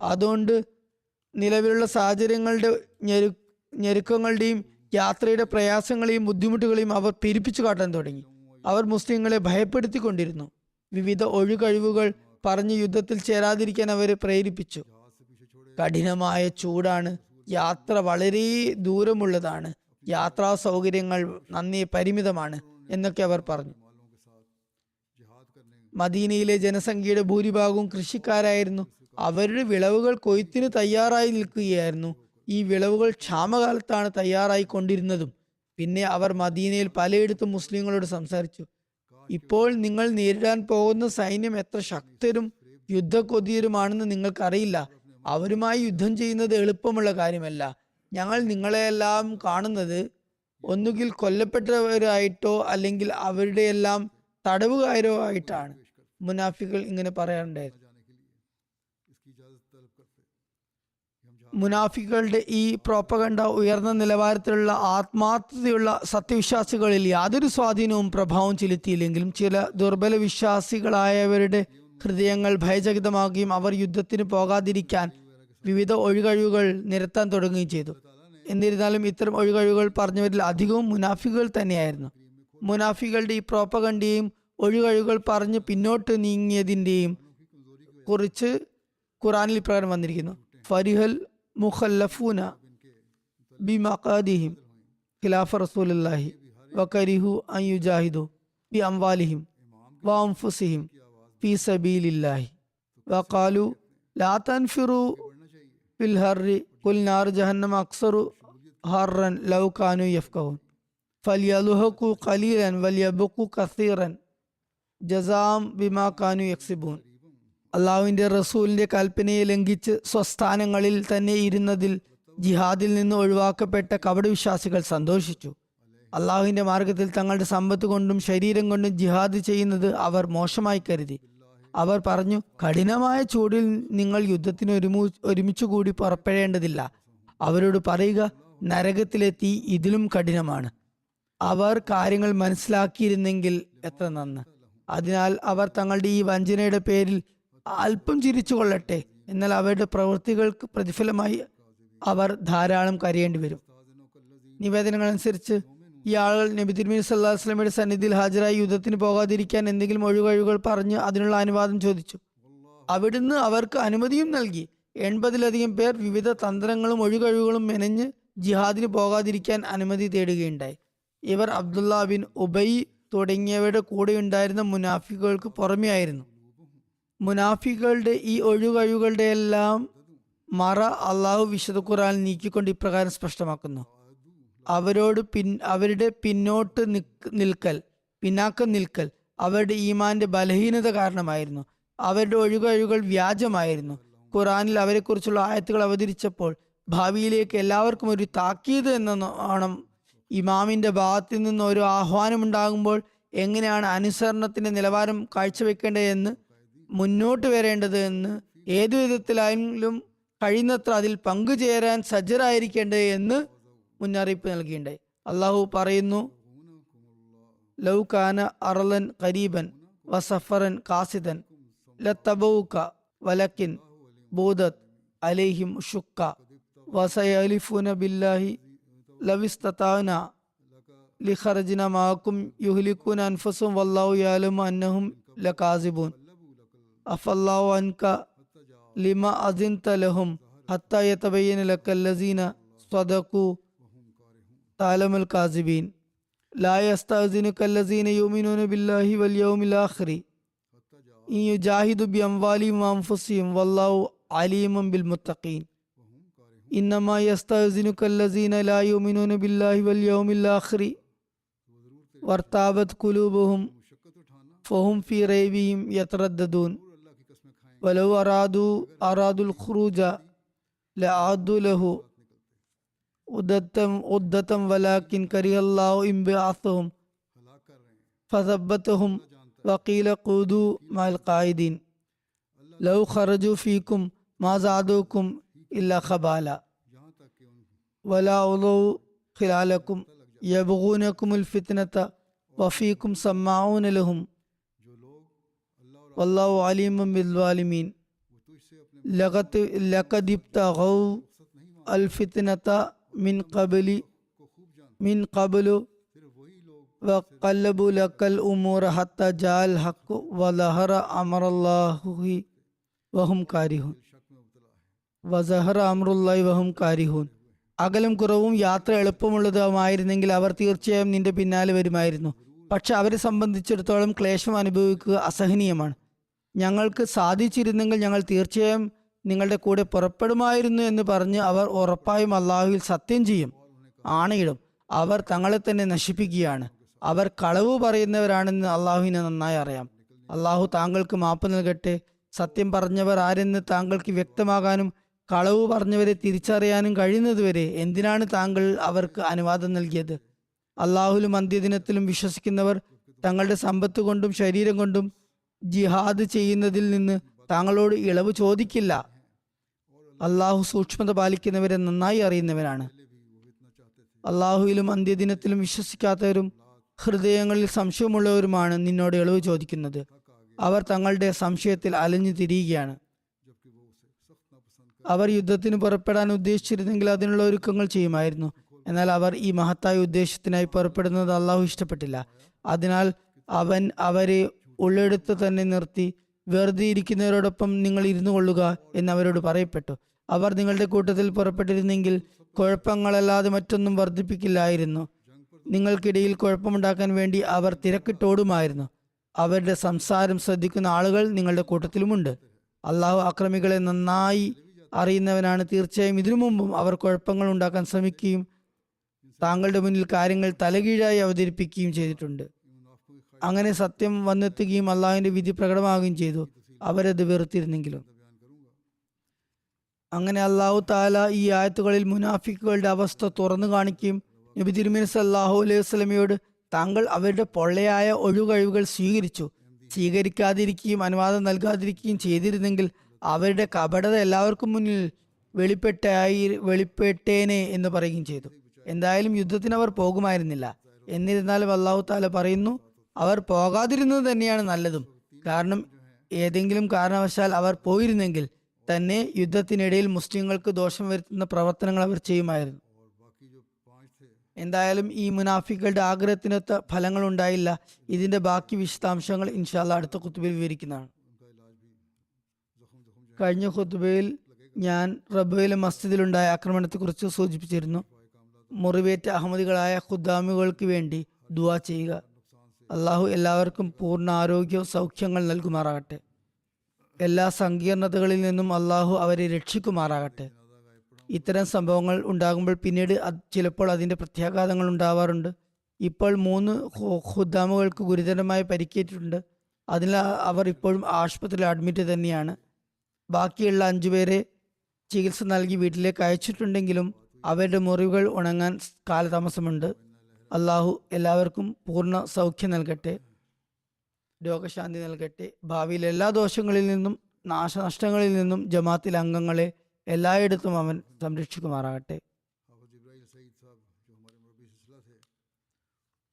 അതുകൊണ്ട് നിലവിലുള്ള സാഹചര്യങ്ങളുടെ ഞെരുക്കങ്ങളുടെയും യാത്രയുടെ പ്രയാസങ്ങളെയും ബുദ്ധിമുട്ടുകളെയും അവർ പെരുപ്പിച്ചു കാട്ടാൻ തുടങ്ങി. അവർ മുസ്ലിങ്ങളെ ഭയപ്പെടുത്തിക്കൊണ്ടിരുന്നു. വിവിധ ഒഴികഴിവുകൾ പറഞ്ഞ് യുദ്ധത്തിൽ ചേരാതിരിക്കാൻ അവരെ പ്രേരിപ്പിച്ചു. കഠിനമായ ചൂടാണ്, യാത്ര വളരെ ദൂരമുള്ളതാണ്, യാത്രാ സൗകര്യങ്ങൾ നന്നേ പരിമിതമാണ് എന്നൊക്കെ അവർ പറഞ്ഞു. മദീനയിലെ ജനസംഖ്യയുടെ ഭൂരിഭാഗവും കൃഷിക്കാരായിരുന്നു. അവരുടെ വിളവുകൾ കൊയ്ത്തിന് തയ്യാറായി നിൽക്കുകയായിരുന്നു. ഈ വിളവുകൾ ക്ഷാമകാലത്താണ് തയ്യാറായി കൊണ്ടിരുന്നതും. പിന്നെ അവർ മദീനയിൽ പലയിടത്തും മുസ്ലിങ്ങളോട് സംസാരിച്ചു. ഇപ്പോൾ നിങ്ങൾ നേരിടാൻ പോകുന്ന സൈന്യം എത്ര ശക്തരും യുദ്ധക്കൊതിയരുമാണെന്ന് നിങ്ങൾക്കറിയില്ല. അവരുമായി യുദ്ധം ചെയ്യുന്നത് എളുപ്പമുള്ള കാര്യമല്ല. ഞങ്ങൾ നിങ്ങളെയെല്ലാം കാണുന്നത് ഒന്നുകിൽ കൊല്ലപ്പെട്ടവരായിട്ടോ അല്ലെങ്കിൽ അവരുടെ എല്ലാം തടവുകാരോ ആയിട്ടാണ്. മുനാഫികൾ ഇങ്ങനെ പറയാറുണ്ടായിരുന്നു. മുനാഫികളുടെ ഈ പ്രോപ്പഗണ്ട ഉയർന്ന നിലവാരത്തിലുള്ള ആത്മാർത്ഥതയുള്ള സത്യവിശ്വാസികളിൽ യാതൊരു സ്വാധീനവും പ്രഭാവം ചെലുത്തിയില്ലെങ്കിലും ചില ദുർബല വിശ്വാസികളായവരുടെ ഹൃദയങ്ങൾ ഭയചകിതമാകുകയും അവർ യുദ്ധത്തിന് പോകാതിരിക്കാൻ വിവിധ ഒഴികഴിവുകൾ നിരത്താൻ തുടങ്ങുകയും ചെയ്തു. എന്നിരുന്നാലും ഇത്തരം ഒഴികഴിവുകൾ പറഞ്ഞവരിൽ അധികവും മുനാഫികൾ തന്നെയായിരുന്നു. മുനാഫികളുടെ ഈ പ്രോപ്പഗണ്ടയും ഒഴികഴിവുകൾ പറഞ്ഞ് പിന്നോട്ട് നീങ്ങിയതിൻ്റെയും കുറിച്ച് ഖുറാനിൽ ഇപ്രകാരം വന്നിരിക്കുന്നു: ഫരിഹൽ മുഖല്ലഫൂന ബിമഖാദിഹിം ഖിലാഫ റസൂലുള്ളാഹി വകരിഹു അൻ യുജാഹിദു ബി അംവാലിഹിം വഅൻഫുസിഹിം ഫീ സബീലില്ലാഹി വഖാലു ലാ തൻഫിറു ഫിൽ ഹർരി കുൽ നാർ ജഹന്നം അക്സറു ഹർറൻ ലൗ കാനു യഫ്കഹൂൻ ഫലിയലുഹഖു ഖലീലൻ വലിയബഖു കസീറൻ ജസാം ബിമാ കാനു യക്സിബൂൻ. അള്ളാഹുവിന്റെ റസൂലിന്റെ കൽപ്പനയെ ലംഘിച്ച് സ്വസ്ഥാനങ്ങളിൽ തന്നെ ഇരുന്നതിൽ ജിഹാദിൽ നിന്ന് ഒഴിവാക്കപ്പെട്ട കപടവിശ്വാസികൾ സന്തോഷിച്ചു. അള്ളാഹുവിന്റെ മാർഗത്തിൽ തങ്ങളുടെ സമ്പത്ത് കൊണ്ടും ശരീരം കൊണ്ടും ജിഹാദ് ചെയ്യുന്നത് അവർ മോശമായി കരുതി. അവർ പറഞ്ഞു, കഠിനമായ ചൂടിൽ നിങ്ങൾ യുദ്ധത്തിന് ഒരുമിച്ചു കൂടി പുറപ്പെടേണ്ടതില്ല. അവരോട് പറയുക, നരകത്തിലെ തീ ഇതിലും കഠിനമാണ്. അവർ കാര്യങ്ങൾ മനസ്സിലാക്കിയിരുന്നെങ്കിൽ എത്ര നന്ന്. അതിനാൽ അവർ തങ്ങളുടെ ഈ വഞ്ചനയുടെ പേരിൽ അല്പം ചിരിച്ചു കൊള്ളട്ടെ. എന്നാൽ അവരുടെ പ്രവൃത്തികൾക്ക് പ്രതിഫലമായി അവർ ധാരാളം കരയേണ്ടി വരും. നിവേദനങ്ങൾ അനുസരിച്ച് ഈ ആളുകൾ നബി തിരുമേനി സല്ലല്ലാഹു അലൈഹി വസല്ലമയുടെ സന്നിധിയിൽ ഹാജരായി യുദ്ധത്തിന് പോകാതിരിക്കാൻ എന്തെങ്കിലും ഒഴികഴിവുകൾ പറഞ്ഞ് അതിനുള്ള അനുവാദം ചോദിച്ചു. അവിടുന്ന് അവർക്ക് അനുമതിയും നൽകി. 80-ലധികം പേർ വിവിധ തന്ത്രങ്ങളും ഒഴികഴിവുകളും മെനഞ്ഞ് ജിഹാദിന് പോകാതിരിക്കാൻ അനുമതി തേടുകയുണ്ടായി. ഇവർ അബ്ദുള്ള ബിൻ ഉബൈ തുടങ്ങിയവരുടെ കൂടെ ഉണ്ടായിരുന്ന മുനാഫിക്കുകൾക്ക് പുറമെയായിരുന്നു. മുനാഫികളുടെ ഈ ഒഴികഴിവുകളുടെ എല്ലാം മറ അള്ളാഹു വിശുദ്ധ ഖുർആൻ നീക്കിക്കൊണ്ട് ഇപ്രകാരം സ്പഷ്ടമാക്കുന്നു: അവരുടെ പിന്നാക്കം നിൽക്കൽ അവരുടെ ഈമാന്റെ ബലഹീനത കാരണമായിരുന്നു. അവരുടെ ഒഴികഴിവുകൾ വ്യാജമായിരുന്നു. ഖുറാനിൽ അവരെക്കുറിച്ചുള്ള ആയത്തുകൾ അവതരിച്ചപ്പോൾ ഭാവിയിലേക്ക് എല്ലാവർക്കും ഒരു താക്കീത് എന്നോണം ഇമാമിന്റെ ഭാഗത്തു നിന്ന് ഒരു ആഹ്വാനമുണ്ടാകുമ്പോൾ എങ്ങനെയാണ് അനുസരണത്തിന്റെ നിലവാരം കാഴ്ചവെക്കേണ്ടതെന്ന്, മുന്നോട്ട് വരേണ്ടത് എന്ന്, ഏതു വിധത്തിലായാലും കഴിയുന്നത്ര അതിൽ പങ്കുചേരാൻ സജ്ജരായിരിക്കേണ്ടത് എന്ന് മുന്നറിയിപ്പ് നൽകിയിട്ടുണ്ടായി. അള്ളാഹു പറയുന്നു, ലൗ കാന അർളൻ ഖരീബൻ വസഫറൻ കാസിദൻ ലത്തബൗക വലക്കിൻ ബൂദത് അലൈഹിം ഷുക്ക വസയലിഫൂന ബില്ലാഹി ലവിസ്തതാന ലിഖറജ്ന മാക്കും യുഹ്ലികൂന അൻഫുസും വല്ലാഹു യഅലമു അന്നഹും ലകാസിബൂൻ അഫല്ലാഹു അൻക ലിമ അസിൻത ലഹും ഹത്താ യതബയ്യന ലക്കല്ലസീന സ്വദഖു തഅലമുൽ കാസിബീൻ ലാ യസ്തഅ്സിനുക അല്ലസീന യുമിനൂന ബില്ലാഹി വൽ യൗമിൽ ആഖിരി ഇൻ യുജാഹിദു ബിഅംവാലിഹിം വഅൻഫുസിഹിം വല്ലാഹു അലീമുൻ ബിൽ മുത്തഖീൻ ഇന്നമാ യസ്തഅ്സിനുക അല്ലസീന ലാ യുമിനൂന ബില്ലാഹി വൽ യൗമിൽ ആഖിരി വർതാബത് ഖുലൂബുഹും ഫഹും ഫീ റൈബിഹിം യതറദ്ദദൂൻ വലൗ അറാദുൽ ഖുറൂജ ലഅദു ലഹു ഉദ്ദതം വലാകിൻ കരിഹല്ലാഹു ഇൻബിഅസഹും ഫസബ്ബതഹും വഖീല ഖൂദു മഅൽ ഖായിദീൻ ലൗ ഖറജു ഫീകും മാ സാദൂകും ഇല്ലാ ഖബാല വലാ ഉളൂ ഖിലാലകും യബ്ഗൂനകുമുൽ ഫിത്നത വഫീകും സമ്മാഊന ലഹും വല്ലാഹു അലീമുൻ ബിൽ ളാലിമീൻ ലഖദ് ഇബ്തഗൗ അൽ ഫിത്നത മിൻ ഖബ്ലു വഖല്ലബു ലക്കൽ ഉമൂറ ഹത്ത ജാൽ ഹഖ് വലഹറ അമറല്ലാഹി വഹും കാരിഹൂൻ വസഹറ അമ്രുല്ലാഹി വഹും കാരിഹൂൻ. അകലം കുറവും യാത്ര എളുപ്പമുള്ളതുമായിരുന്നെങ്കിൽ അവർ തീർച്ചയായും നിന്റെ പിന്നാലെ വരുമായിരുന്നു. പക്ഷെ അവരെ സംബന്ധിച്ചിടത്തോളം ക്ലേശം അനുഭവിക്കുക അസഹനീയമാണ്. ഞങ്ങൾക്ക് സാധിച്ചിരുന്നെങ്കിൽ ഞങ്ങൾ തീർച്ചയായും നിങ്ങളുടെ കൂടെ പുറപ്പെടുമായിരുന്നു എന്ന് പറഞ്ഞ് അവർ ഉറപ്പായും അള്ളാഹുവിൽ സത്യം ചെയ്യും, ആണയിടും. അവർ തങ്ങളെ തന്നെ നശിപ്പിക്കുകയാണ്. അവർ കളവ് പറയുന്നവരാണെന്ന് അള്ളാഹുവിനെ നന്നായി അറിയാം. അള്ളാഹു താങ്കൾക്ക് മാപ്പ് നൽകട്ടെ. സത്യം പറഞ്ഞവർ ആരെന്ന് താങ്കൾക്ക് വ്യക്തമാകാനും കളവ് പറഞ്ഞവരെ തിരിച്ചറിയാനും കഴിയുന്നതുവരെ എന്തിനാണ് താങ്കൾ അവർക്ക് അനുവാദം നൽകിയത്? അള്ളാഹുലും അന്ത്യദിനത്തിലും വിശ്വസിക്കുന്നവർ തങ്ങളുടെ സമ്പത്ത് കൊണ്ടും ശരീരം കൊണ്ടും ജിഹാദ് ചെയ്യുന്നതിൽ നിന്ന് താങ്കളോട് ഇളവ് ചോദിക്കില്ല. അള്ളാഹു സൂക്ഷ്മത പാലിക്കുന്നവരെ നന്നായി അറിയുന്നവരാണ്. അള്ളാഹുവിലും അന്ത്യദിനത്തിലും വിശ്വസിക്കാത്തവരും ഹൃദയങ്ങളിൽ സംശയമുള്ളവരുമാണ് നിന്നോട് ഇളവ് ചോദിക്കുന്നത്. അവർ തങ്ങളുടെ സംശയത്തിൽ അലഞ്ഞു തിരിയുകയാണ്. അവർ യുദ്ധത്തിന് പുറപ്പെടാൻ ഉദ്ദേശിച്ചിരുന്നെങ്കിൽ അതിനുള്ള ഒരുക്കങ്ങൾ ചെയ്യുമായിരുന്നു. എന്നാൽ അവർ ഈ മഹത്തായ ഉദ്ദേശത്തിനായി പുറപ്പെടുന്നത് അള്ളാഹു ഇഷ്ടപ്പെട്ടില്ല. അതിനാൽ അവൻ അവരെ ഉള്ളെടുത്ത് തന്നെ നിർത്തി, വെറുതെ ഇരിക്കുന്നവരോടൊപ്പം നിങ്ങൾ ഇരുന്നു കൊള്ളുക എന്ന് അവരോട് പറയപ്പെട്ടു. അവർ നിങ്ങളുടെ കൂട്ടത്തിൽ പുറപ്പെട്ടിരുന്നെങ്കിൽ കുഴപ്പങ്ങളല്ലാതെ മറ്റൊന്നും വർദ്ധിപ്പിക്കില്ലായിരുന്നു. നിങ്ങൾക്കിടയിൽ കുഴപ്പമുണ്ടാക്കാൻ വേണ്ടി അവർ തിരക്കിട്ടോടുമായിരുന്നു. അവരുടെ സംസാരം ശ്രദ്ധിക്കുന്ന ആളുകൾ നിങ്ങളുടെ കൂട്ടത്തിലുമുണ്ട്. അള്ളാഹു അക്രമികളെ നന്നായി അറിയുന്നവനാണ്. തീർച്ചയായും ഇതിനു മുമ്പും അവർ കുഴപ്പങ്ങൾ ഉണ്ടാക്കാൻ ശ്രമിക്കുകയും താങ്കളുടെ മുന്നിൽ കാര്യങ്ങൾ തലകീഴായി അവതരിപ്പിക്കുകയും ചെയ്തിട്ടുണ്ട്. അങ്ങനെ സത്യം വന്നെത്തുകയും അള്ളാഹുവിന്റെ വിധി പ്രകടമാവുകയും ചെയ്തു. അവരത് വെറുത്തിരുന്നെങ്കിലും. അങ്ങനെ അള്ളാഹു താല ഈ ആയത്തുകളിൽ മുനാഫിക്കുകളുടെ അവസ്ഥ തുറന്നു കാണിക്കുകയും നബി തിരുമേനി സല്ലല്ലാഹു അലൈഹി വസല്ലമയോട് താങ്കൾ അവരുടെ പൊള്ളയായ ഒഴികഴിവുകൾ സ്വീകരിക്കാതിരിക്കുകയും അനുവാദം നൽകാതിരിക്കുകയും ചെയ്തിരുന്നെങ്കിൽ അവരുടെ കപടത എല്ലാവർക്കും മുന്നിൽ വെളിപ്പെട്ടേനെ എന്ന് പറയുകയും ചെയ്തു. എന്തായാലും യുദ്ധത്തിന് അവർ പോകുമായിരുന്നില്ല. എന്നിരുന്നാലും അള്ളാഹു താല പറയുന്നു, അവർ പോകാതിരുന്നത് തന്നെയാണ് നല്ലതും. കാരണം ഏതെങ്കിലും കാരണവശാൽ അവർ പോയിരുന്നെങ്കിൽ തന്നെ യുദ്ധത്തിനിടയിൽ മുസ്ലിങ്ങൾക്ക് ദോഷം വരുത്തുന്ന പ്രവർത്തനങ്ങൾ അവർ ചെയ്യുമായിരുന്നു. എന്തായാലും ഈ മുനാഫികളുടെ ആഗ്രഹത്തിനൊത്ത ഫലങ്ങൾ ഉണ്ടായില്ല. ഇതിന്റെ ബാക്കി വിശദാംശങ്ങൾ ഇൻഷാ അല്ലാഹ് അടുത്ത ഖുത്ബയിൽ വിവരിക്കുന്നതാണ്. കഴിഞ്ഞ ഖുത്ബയിൽ ഞാൻ റബയിലെ മസ്ജിദിലുണ്ടായ ആക്രമണത്തെക്കുറിച്ച് സൂചിപ്പിച്ചിരുന്നു. മുറിവേറ്റ അഹമ്മദികളായ ഖുദ്ദാമികൾക്ക് വേണ്ടി ദുആ ചെയ്യുക. അള്ളാഹു എല്ലാവർക്കും പൂർണ്ണ ആരോഗ്യവും സൗഖ്യങ്ങൾ നൽകുമാറാകട്ടെ. എല്ലാ സങ്കീർണതകളിൽ നിന്നും അള്ളാഹു അവരെ രക്ഷിക്കുമാറാകട്ടെ. ഇത്തരം സംഭവങ്ങൾ ഉണ്ടാകുമ്പോൾ പിന്നീട് ചിലപ്പോൾ അതിന്റെ പ്രത്യാഘാതങ്ങൾ ഉണ്ടാവാറുണ്ട്. ഇപ്പോൾ 3 ഖുദ്ദാമുകൾക്ക് ഗുരുതരമായി പരിക്കേറ്റിട്ടുണ്ട്. അതിനാൽ അവർ ഇപ്പോഴും ആശുപത്രിയിൽ അഡ്മിറ്റ് തന്നെയാണ്. ബാക്കിയുള്ള 5 പേരെ ചികിത്സ നൽകി വീട്ടിലേക്ക് അയച്ചിട്ടുണ്ടെങ്കിലും അവരുടെ മുറിവുകൾ ഉണങ്ങാൻ കാലതാമസമുണ്ട്. അള്ളാഹു എല്ലാവർക്കും പൂർണ്ണ സൗഖ്യം നൽകട്ടെ, രോഗശാന്തി നൽകട്ടെ. ഭാവിയിൽ എല്ലാ ദോഷങ്ങളിൽ നിന്നും നാശനഷ്ടങ്ങളിൽ നിന്നും ജമാഅത്തിലെ അംഗങ്ങളെ എല്ലായിടത്തും അവൻ സംരക്ഷിക്കുമാറാകട്ടെ.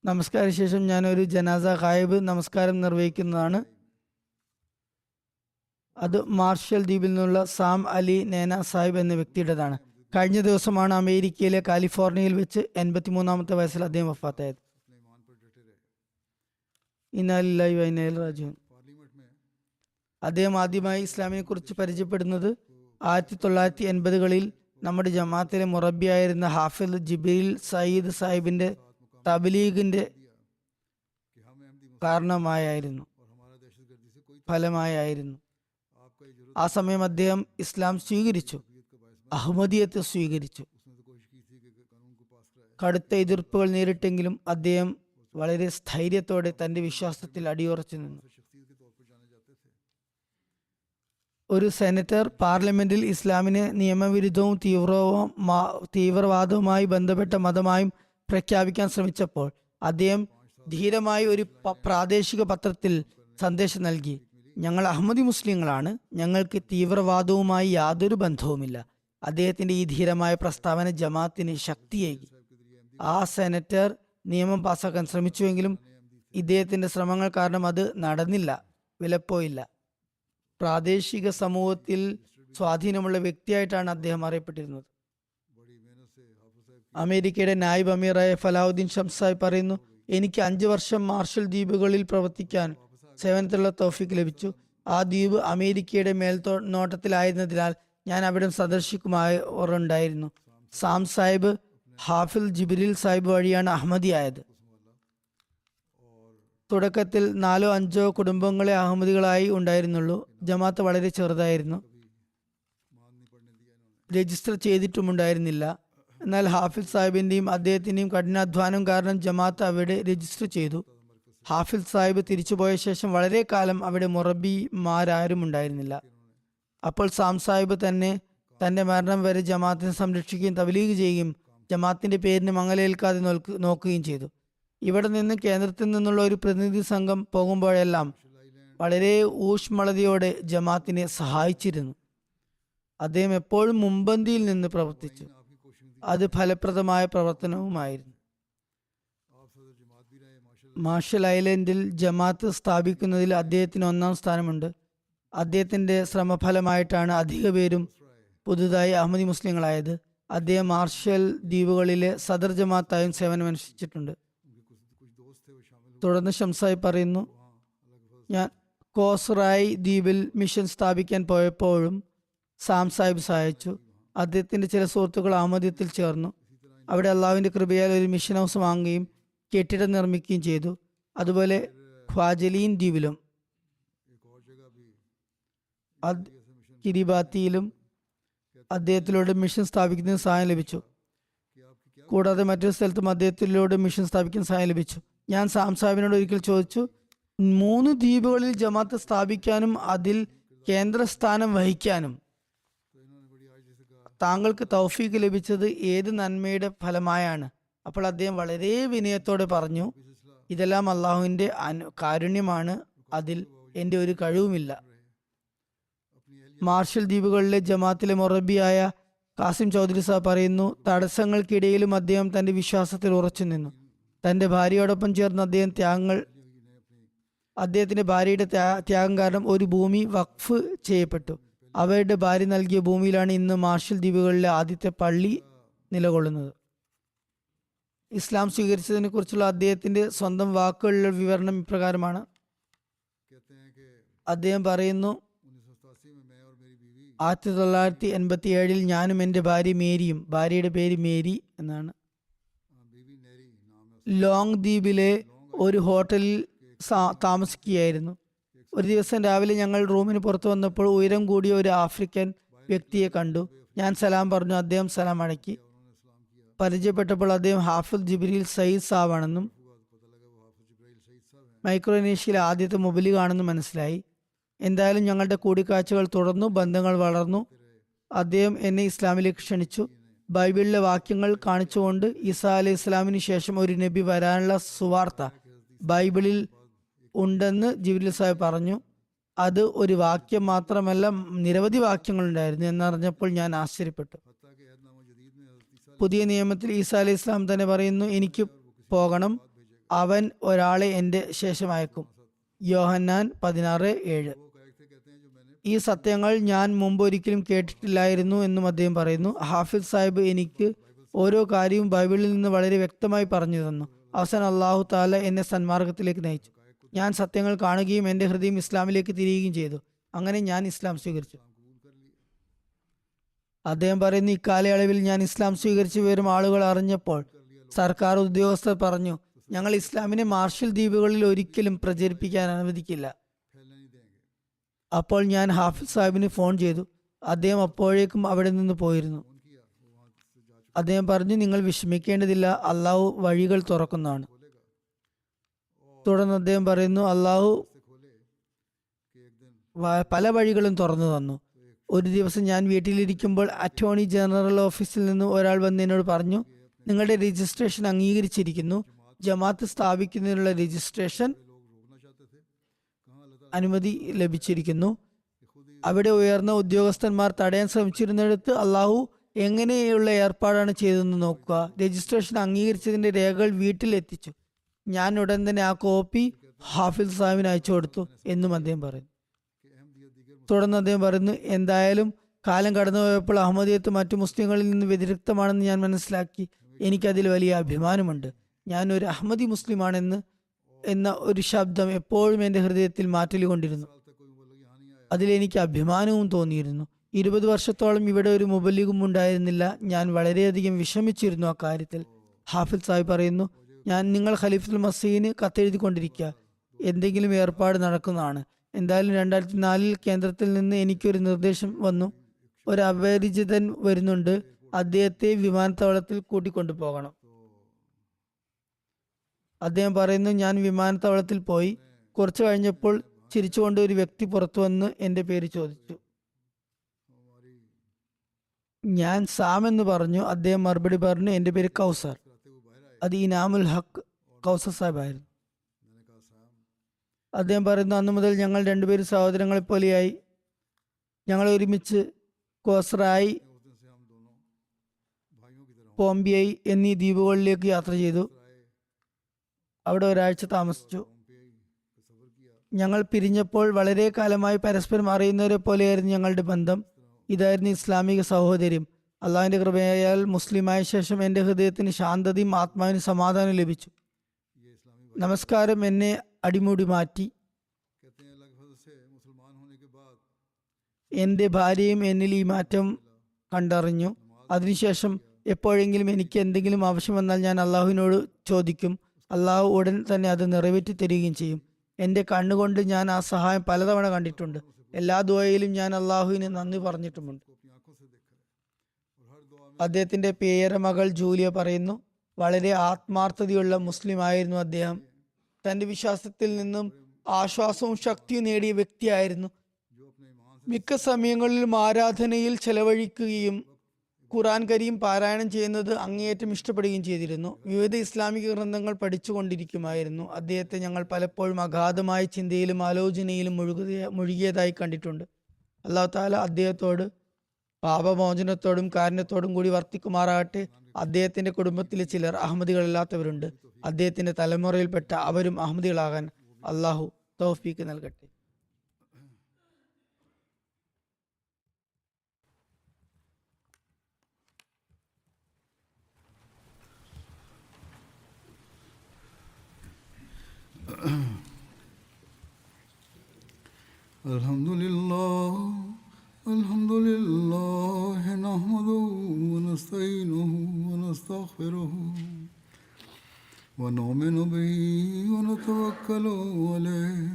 നമസ്കാര ശേഷം ഞാനൊരു ജനാസ ഖായിബ് നമസ്കാരം നിർവഹിക്കുന്നതാണ്. അത് മാർഷൽ ദ്വീപിൽ നിന്നുള്ള സാം അലി നേന സാഹിബ് എന്ന വ്യക്തിയുടേതാണ്. കഴിഞ്ഞ ദിവസമാണ് അമേരിക്കയിലെ കാലിഫോർണിയയിൽ വെച്ച് 83-ാമത്തെ വയസ്സിൽ അദ്ദേഹം വഫാത്തായത്. ഇന്നാ ലില്ലാഹി വ ഇന്നാ ഇലൈഹി റാജിഊൻ. അദ്ദേഹം ആദ്യമായി ഇസ്ലാമിനെ കുറിച്ച് പരിചയപ്പെടുന്നത് 1980-കളിൽ നമ്മുടെ ജമാഅത്തിലെ മുറബിയായിരുന്ന ഹാഫിദ് ജിബ്രീൽ സയ്യിദ് സാഹിബിന്റെ തബ്ലീഗിന്റെ ഫലമായായിരുന്നു. ആ സമയം അദ്ദേഹം ഇസ്ലാം സ്വീകരിച്ചു, അഹമ്മദിയത്ത് സ്വീകരിച്ചു. കടുത്ത എതിർപ്പുകൾ നേരിട്ടെങ്കിലും അദ്ദേഹം വളരെ സ്ഥൈര്യത്തോടെ തന്റെ വിശ്വാസത്തിൽ അടിയുറച്ചു നിന്നു. ഒരു സെനറ്റർ പാർലമെന്റിൽ ഇസ്ലാമിനെ നിയമവിരുദ്ധവും തീവ്രവാദവുമായി ബന്ധപ്പെട്ട മതമായും പ്രഖ്യാപിക്കാൻ ശ്രമിച്ചപ്പോൾ അദ്ദേഹം ധീരമായി ഒരു പ്രാദേശിക പത്രത്തിൽ സന്ദേശം നൽകി: ഞങ്ങൾ അഹമ്മദി മുസ്ലിങ്ങളാണ്, ഞങ്ങൾക്ക് തീവ്രവാദവുമായി യാതൊരു ബന്ധവുമില്ല. അദ്ദേഹത്തിന്റെ ഈ ധീരമായ പ്രസ്താവന ജമാഅത്തിന് ശക്തിയേകി. ആ സെനറ്റർ നിയമം പാസാക്കാൻ ശ്രമിച്ചുവെങ്കിലും ഇദ്ദേഹത്തിന്റെ ശ്രമങ്ങൾ കാരണം അത് നടന്നില്ല, വിലപ്പോയില്ല. പ്രാദേശിക സമൂഹത്തിൽ സ്വാധീനമുള്ള വ്യക്തിയായിട്ടാണ് അദ്ദേഹം അറിയപ്പെട്ടിരുന്നത്. അമേരിക്കയുടെ നായിബ് അമീറായ ഫലാഹുദ്ദീൻ ഷംസായി പറയുന്നു: എനിക്ക് 5 വർഷം മാർഷൽ ദ്വീപുകളിൽ പ്രവർത്തിക്കാൻ സേവനത്തിലുള്ള തൗഫീക്ക് ലഭിച്ചു. ആ ദ്വീപ് അമേരിക്കയുടെ മേൽനോട്ടത്തിലായിരുന്നതിനാൽ ഞാൻ അവിടെ സന്ദർശിക്കുമാറുണ്ടായിരുന്നു. സാം സാഹിബ് ഹാഫിൽ ജിബ്രീൽ സാഹിബ് വഴിയാണ് അഹമ്മദിയായത്. തുടക്കത്തിൽ 4-5 കുടുംബങ്ങളെ അഹമ്മദികളായി ഉണ്ടായിരുന്നുള്ളൂ. ജമാഅത്ത് വളരെ ചെറുതായിരുന്നു, രജിസ്റ്റർ ചെയ്തിട്ടുമുണ്ടായിരുന്നില്ല. എന്നാൽ ഹാഫിൽ സാഹിബിന്റെയും അദ്ദേഹത്തിന്റെയും കഠിനാധ്വാനം കാരണം ജമാഅത്ത് അവിടെ രജിസ്റ്റർ ചെയ്തു. ഹാഫിൽ സാഹിബ് തിരിച്ചുപോയ ശേഷം വളരെ കാലം അവിടെ മുറബിമാരാരും ഉണ്ടായിരുന്നില്ല. അപ്പോൾ സാം സാഹിബ് തന്നെ തന്റെ മരണം വരെ ജമാഅത്തിനെ സംരക്ഷിക്കുകയും തബ്ലീഗ് ചെയ്യുകയും ജമാഅത്തിന്റെ പേരിന് മങ്ങലേൽക്കാതെ നോക്കുകയും ചെയ്തു. ഇവിടെ നിന്ന് കേന്ദ്രത്തിൽ നിന്നുള്ള ഒരു പ്രതിനിധി സംഘം പോകുമ്പോഴെല്ലാം വളരെ ഊഷ്മളതയോടെ ജമാഅത്തിനെ സഹായിച്ചിരുന്നു. അദ്ദേഹം എപ്പോഴും മുൻപന്തിയിൽ നിന്ന് പ്രവർത്തിച്ചു. അത് ഫലപ്രദമായ പ്രവർത്തനവുമായിരുന്നു. മാർഷൽ ഐലൻഡിൽ ജമാഅത്ത് സ്ഥാപിക്കുന്നതിൽ അദ്ദേഹത്തിന് 1-ാം സ്ഥാനമുണ്ട്. അദ്ദേഹത്തിന്റെ ശ്രമഫലമായിട്ടാണ് അധിക പേരും പുതുതായി അഹമ്മദി മുസ്ലിങ്ങളായത്. അദ്ദേഹം മാർഷൽ ദ്വീപുകളിലെ സദർ ജമാഅത്തായും സേവനമനുഷ്ഠിച്ചിട്ടുണ്ട്. തുടർന്ന് ഷംസായി പറയുന്നു: ഞാൻ കോസ്റായ് ദ്വീപിൽ മിഷൻ സ്ഥാപിക്കാൻ പോയപ്പോഴും സാം സാഹിബ് സഹായിച്ചു. അദ്ദേഹത്തിന്റെ ചില സുഹൃത്തുക്കൾ അഹമ്മദിയത്തിൽ ചേർന്നു. അവിടെ അള്ളാഹുവിന്റെ കൃപയാൽ ഒരു മിഷൻ ഹൗസ് വാങ്ങുകയും കെട്ടിടം നിർമ്മിക്കുകയും ചെയ്തു. അതുപോലെ ഖ്വാജലീൻ ദ്വീപിലും കിരിബാത്തിയിലും അദ്ദേഹത്തിലൂടെ മിഷൻ സ്ഥാപിക്കുന്നതിന് സഹായം ലഭിച്ചു. കൂടാതെ മറ്റൊരു സ്ഥലത്തും അദ്ദേഹത്തിലൂടെ മിഷൻ സ്ഥാപിക്കാൻ സഹായം ലഭിച്ചു. ഞാൻ സാം സാഹിബിനോട് ഒരിക്കൽ ചോദിച്ചു, 3 ദ്വീപുകളിൽ ജമാഅത്ത് സ്ഥാപിക്കാനും അതിൽ കേന്ദ്രസ്ഥാനം വഹിക്കാനും താങ്കൾക്ക് തൗഫീക്ക് ലഭിച്ചത് ഏത് നന്മയുടെ ഫലമായാണ്? അപ്പോൾ അദ്ദേഹം വളരെ വിനയത്തോടെ പറഞ്ഞു, ഇതെല്ലാം അള്ളാഹുവിൻ്റെ കാരുണ്യമാണ്, അതിൽ എൻ്റെ ഒരു കഴിവുമില്ല. മാർഷൽ ദ്വീപുകളിലെ ജമാഅത്തിലെ മൊറബിയായ കാസിം ചൗധരി സാബ് പറയുന്നു, തടസ്സങ്ങൾക്കിടയിലും അദ്ദേഹം തന്റെ വിശ്വാസത്തിൽ ഉറച്ചു നിന്നു. തന്റെ ഭാര്യയോടൊപ്പം ചേർന്ന് അദ്ദേഹത്തിന്റെ ഭാര്യയുടെ ത്യാഗം കാരണം ഒരു ഭൂമി വഖഫ് ചെയ്യപ്പെട്ടു. അവരുടെ ഭാര്യ നൽകിയ ഭൂമിയിലാണ് ഇന്ന് മാർഷൽ ദ്വീപുകളിലെ ആദ്യത്തെ പള്ളി നിലകൊള്ളുന്നത്. ഇസ്ലാം സ്വീകരിച്ചതിനെ കുറിച്ചുള്ള അദ്ദേഹത്തിന്റെ സ്വന്തം വാക്കുകളിലുള്ള വിവരണം ഇപ്രകാരമാണ്. അദ്ദേഹം പറയുന്നു, 1987 ഞാനും എൻ്റെ ഭാര്യ മേരിയും, ഭാര്യയുടെ പേര് മേരി എന്നാണ്, ലോങ് ദ്വീപിലെ ഒരു ഹോട്ടലിൽ താമസിക്കുകയായിരുന്നു. ഒരു ദിവസം രാവിലെ ഞങ്ങൾ റൂമിന് പുറത്തു വന്നപ്പോൾ ഉയരം കൂടിയ ഒരു ആഫ്രിക്കൻ വ്യക്തിയെ കണ്ടു. ഞാൻ സലാം പറഞ്ഞു. അദ്ദേഹം സലാം അടക്കി. പരിചയപ്പെട്ടപ്പോൾ അദ്ദേഹം ഹാഫിദ് ജിബ്രീൽ സയ്യിദ് സാബാണെന്നും മൈക്രോനേഷ്യയിലെ ആദ്യത്തെ മുബലിഗാണെന്നും മനസ്സിലായി. എന്തായാലും ഞങ്ങളുടെ കൂടിക്കാഴ്ചകൾ തുടർന്നു, ബന്ധങ്ങൾ വളർന്നു. അദ്ദേഹം എന്നെ ഇസ്ലാമിലേക്ക് ക്ഷണിച്ചു. ബൈബിളിലെ വാക്യങ്ങൾ കാണിച്ചുകൊണ്ട് ഈസാ അലൈഹി ഇസ്ലാമിന് ശേഷം ഒരു നബി വരാനുള്ള സുവാർത്ത ബൈബിളിൽ ഉണ്ടെന്ന് ജിബ്രീൽ സാഹിബ് പറഞ്ഞു. അത് ഒരു വാക്യം മാത്രമല്ല, നിരവധി വാക്യങ്ങളുണ്ടായിരുന്നു എന്നറിഞ്ഞപ്പോൾ ഞാൻ ആശ്ചര്യപ്പെട്ടു. പുതിയ നിയമത്തിൽ ഈസാ അലൈഹി ഇസ്ലാം തന്നെ പറയുന്നു, എനിക്ക് പോകണം, അവൻ ഒരാളെ എൻ്റെ ശേഷം അയക്കും. യോഹന്നാൻ 16:7. ഈ സത്യങ്ങൾ ഞാൻ മുമ്പ് ഒരിക്കലും കേട്ടിട്ടില്ലായിരുന്നു എന്നും അദ്ദേഹം പറയുന്നു. ഹാഫിദ് സാഹിബ് എനിക്ക് ഓരോ കാര്യവും ബൈബിളിൽ നിന്ന് വളരെ വ്യക്തമായി പറഞ്ഞു തന്നു. അവസാനം അള്ളാഹു താല എന്നെ സന്മാർഗത്തിലേക്ക് നയിച്ചു. ഞാൻ സത്യങ്ങൾ കാണുകയും എൻ്റെ ഹൃദയം ഇസ്ലാമിലേക്ക് തിരിയുകയും ചെയ്തു. അങ്ങനെ ഞാൻ ഇസ്ലാം സ്വീകരിച്ചു. അദ്ദേഹം പറയുന്നു, ഇക്കാലയളവിൽ ഞാൻ ഇസ്ലാം സ്വീകരിച്ച വിവരം ആളുകൾ അറിഞ്ഞപ്പോൾ സർക്കാർ ഉദ്യോഗസ്ഥർ പറഞ്ഞു, ഞങ്ങൾ ഇസ്ലാമിനെ മാർഷൽ ദ്വീപുകളിൽ ഒരിക്കലും പ്രചരിപ്പിക്കാൻ അനുവദിക്കില്ല. അപ്പോൾ ഞാൻ ഹാഫിദ് സാഹിബിന് ഫോൺ ചെയ്തു. അദ്ദേഹം അപ്പോഴേക്കും അവിടെ നിന്ന് പോയിരുന്നു. അദ്ദേഹം പറഞ്ഞു, നിങ്ങൾ വിഷമിക്കേണ്ടതില്ല, അള്ളാഹു വഴികൾ തുറക്കുന്നതാണ്. തുടർന്ന് അദ്ദേഹം പറയുന്നു, അള്ളാഹു പല വഴികളും തുറന്നു തന്നു. ഒരു ദിവസം ഞാൻ വീട്ടിലിരിക്കുമ്പോൾ അറ്റോർണി ജനറൽ ഓഫീസിൽ നിന്ന് ഒരാൾ വന്ന് എന്നോട് പറഞ്ഞു, നിങ്ങളുടെ രജിസ്ട്രേഷൻ അംഗീകരിച്ചിരിക്കുന്നു, ജമാഅത്ത് സ്ഥാപിക്കുന്നതിനുള്ള രജിസ്ട്രേഷൻ അനുമതി ലഭിച്ചിരിക്കുന്നു. അവിടെ ഉയർന്ന ഉദ്യോഗസ്ഥന്മാർ തടയാൻ ശ്രമിച്ചിരുന്നിടത്ത് അള്ളാഹു എങ്ങനെയുള്ള ഏർപ്പാടാണ് ചെയ്തതെന്ന് നോക്കുക. രജിസ്ട്രേഷൻ അംഗീകരിച്ചതിന്റെ രേഖകൾ വീട്ടിൽ എത്തിച്ചു. ഞാൻ ഉടൻ തന്നെ ആ കോപ്പി ഹാഫിദ് സാഹിബിന് അയച്ചു കൊടുത്തു എന്നും അദ്ദേഹം പറയുന്നു. തുടർന്ന് അദ്ദേഹം പറയുന്നു, എന്തായാലും കാലം കടന്നുപോയപ്പോൾ അഹമ്മദിയത്ത് മറ്റു മുസ്ലിങ്ങളിൽ നിന്ന് വ്യതിരിക്തമാണെന്ന് ഞാൻ മനസ്സിലാക്കി. എനിക്കതിൽ വലിയ അഭിമാനമുണ്ട്. ഞാൻ ഒരു അഹമ്മദി മുസ്ലിമാണെന്ന് എന്ന ഒരു ശബ്ദം എപ്പോഴും എൻ്റെ ഹൃദയത്തിൽ മാറ്റലുകൊണ്ടിരുന്നു. അതിലെനിക്ക് അഭിമാനവും തോന്നിയിരുന്നു. 20 വർഷത്തോളം ഇവിടെ ഒരു മുബല്ലിഗും ഉണ്ടായിരുന്നില്ല. ഞാൻ വളരെയധികം വിഷമിച്ചിരുന്നു ആ കാര്യത്തിൽ. ഹാഫിദ് സാഹിബ് പറയുന്നു, നിങ്ങൾ ഖലീഫത്തുൽ മസീഹിന് കത്തെഴുതിക്കൊണ്ടിരിക്കുക, എന്തെങ്കിലും ഏർപ്പാട് നടക്കുന്നതാണ്. എന്തായാലും 2004 കേന്ദ്രത്തിൽ നിന്ന് എനിക്കൊരു നിർദ്ദേശം വന്നു, ഒരു അപരിചിതൻ വരുന്നുണ്ട്, അദ്ദേഹത്തെ വിമാനത്താവളത്തിൽ കൂട്ടിക്കൊണ്ടു പോകണം. അദ്ദേഹം പറയുന്നു, ഞാൻ വിമാനത്താവളത്തിൽ പോയി. കുറച്ചു കഴിഞ്ഞപ്പോൾ ചിരിച്ചുകൊണ്ട് ഒരു വ്യക്തി പുറത്തു വന്ന് എൻ്റെ പേര് ചോദിച്ചു. ഞാൻ സാം എന്ന് പറഞ്ഞു. അദ്ദേഹം മറുപടി പറഞ്ഞു, എൻ്റെ പേര് കൗസർ. അത് ഇനാമുൽ ഹക്ക് കൗസർ സാഹിബ് ആയിരുന്നു. അദ്ദേഹം പറയുന്നു, അന്നു മുതൽ ഞങ്ങൾ രണ്ടുപേരും സഹോദരങ്ങളെ പോലെയായി. ഞങ്ങൾ ഒരുമിച്ച് കോസറായി, പോംബിയൈ എന്നീ ദ്വീപുകളിലേക്ക് യാത്ര ചെയ്തു. അവിടെ ഒരാഴ്ച താമസിച്ചു. ഞങ്ങൾ പിരിഞ്ഞപ്പോൾ വളരെ കാലമായി പരസ്പരം അറിയുന്നവരെ പോലെയായിരുന്നു ഞങ്ങളുടെ ബന്ധം. ഇതായിരുന്നു ഇസ്ലാമിക സഹോദര്യം. അള്ളാഹിന്റെ കൃപയാൽ മുസ്ലിമായ ശേഷം എൻ്റെ ഹൃദയത്തിന് ശാന്തതയും ആത്മാവിന് സമാധാനം ലഭിച്ചു. നമസ്കാരം എന്നെ അടിമുടി മാറ്റി. എൻ്റെ ഭാര്യയും എന്നിൽ ഈ മാറ്റം കണ്ടറിഞ്ഞു. അതിനുശേഷം എപ്പോഴെങ്കിലും എനിക്ക് എന്തെങ്കിലും ആവശ്യം വന്നാൽ ഞാൻ അള്ളാഹുവിനോട് ചോദിക്കും. അള്ളാഹു ഉടൻ തന്നെ അത് നിറവേറ്റി തരികയും ചെയ്യും. എൻ്റെ കണ്ണുകൊണ്ട് ഞാൻ ആ സഹായം പലതവണ കണ്ടിട്ടുണ്ട്. എല്ലാ ദുആയിലും ഞാൻ അള്ളാഹുവിന് നന്ദി പറഞ്ഞിട്ടുമുണ്ട്. അദ്ദേഹത്തിന്റെ പേരമകൾ ജൂലിയ പറയുന്നു, വളരെ ആത്മാർത്ഥതയുള്ള മുസ്ലിം ആയിരുന്നു അദ്ദേഹം. തന്റെ വിശ്വാസത്തിൽ നിന്നും ആശ്വാസവും ശക്തിയും നേടിയ വ്യക്തിയായിരുന്നു. മിക്ക സമയങ്ങളിലും ആരാധനയിൽ ചെലവഴിക്കുകയും ഖുർആൻ കരീം പാരായണം ചെയ്യുന്നത് അങ്ങേയറ്റം ഇഷ്ടപ്പെടുകയും ചെയ്തിരുന്നു. വിവിധ ഇസ്ലാമിക ഗ്രന്ഥങ്ങൾ പഠിച്ചുകൊണ്ടിരിക്കുമായിരുന്നു. അദ്ദേഹത്തെ ഞങ്ങൾ പലപ്പോഴും അഗാധമായ ചിന്തയിലും ആലോചനയിലും മുഴുകിയതായി കണ്ടിട്ടുണ്ട്. അല്ലാഹു തആല അദ്ദേഹത്തോട് പാപമോചനത്തോടും കാരുണ്യത്തോടും കൂടി വർത്തിക്കുമാറാകട്ടെ. അദ്ദേഹത്തിന്റെ കുടുംബത്തിലെ ചിലർ അഹമ്മദികളല്ലാത്തവരുണ്ട്. അദ്ദേഹത്തിന്റെ തലമുറയിൽപ്പെട്ട അവരും അഹമ്മദികളാകാൻ അള്ളാഹു തൗഫീക്ക് നൽകട്ടെ. Alhamdulillah nahmaduhu wa nasta'inuhu wa nastaghfiruhu wa nu'minu bihi wa natawakkalu alayhi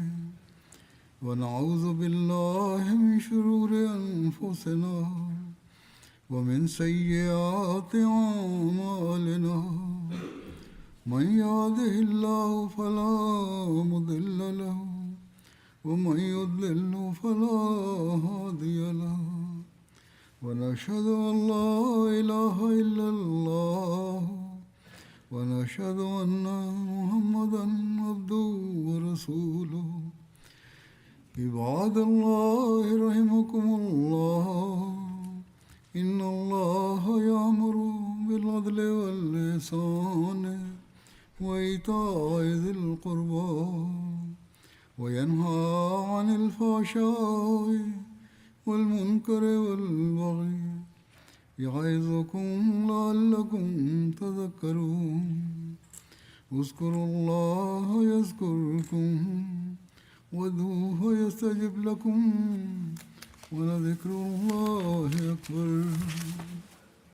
wa na'udhu billahi min shururi anfusina wa min sayyiati a'malina. Man yahdihillahu fala mudilla lahu ومن يضلل فلا هادي له ونشهد أن لا إله إلا الله ونشهد أن محمدا عبده ورسوله. عباد الله رحمكم الله إن الله يأمر بالعدل والإحسان وإيتاء ذي القربى وينهى عن الفحشاء والمنكر والبغي يعظكم لعلكم تذكرون. اذكروا الله يذكركم وادعوه يستجب لكم ولذكر الله أكبر.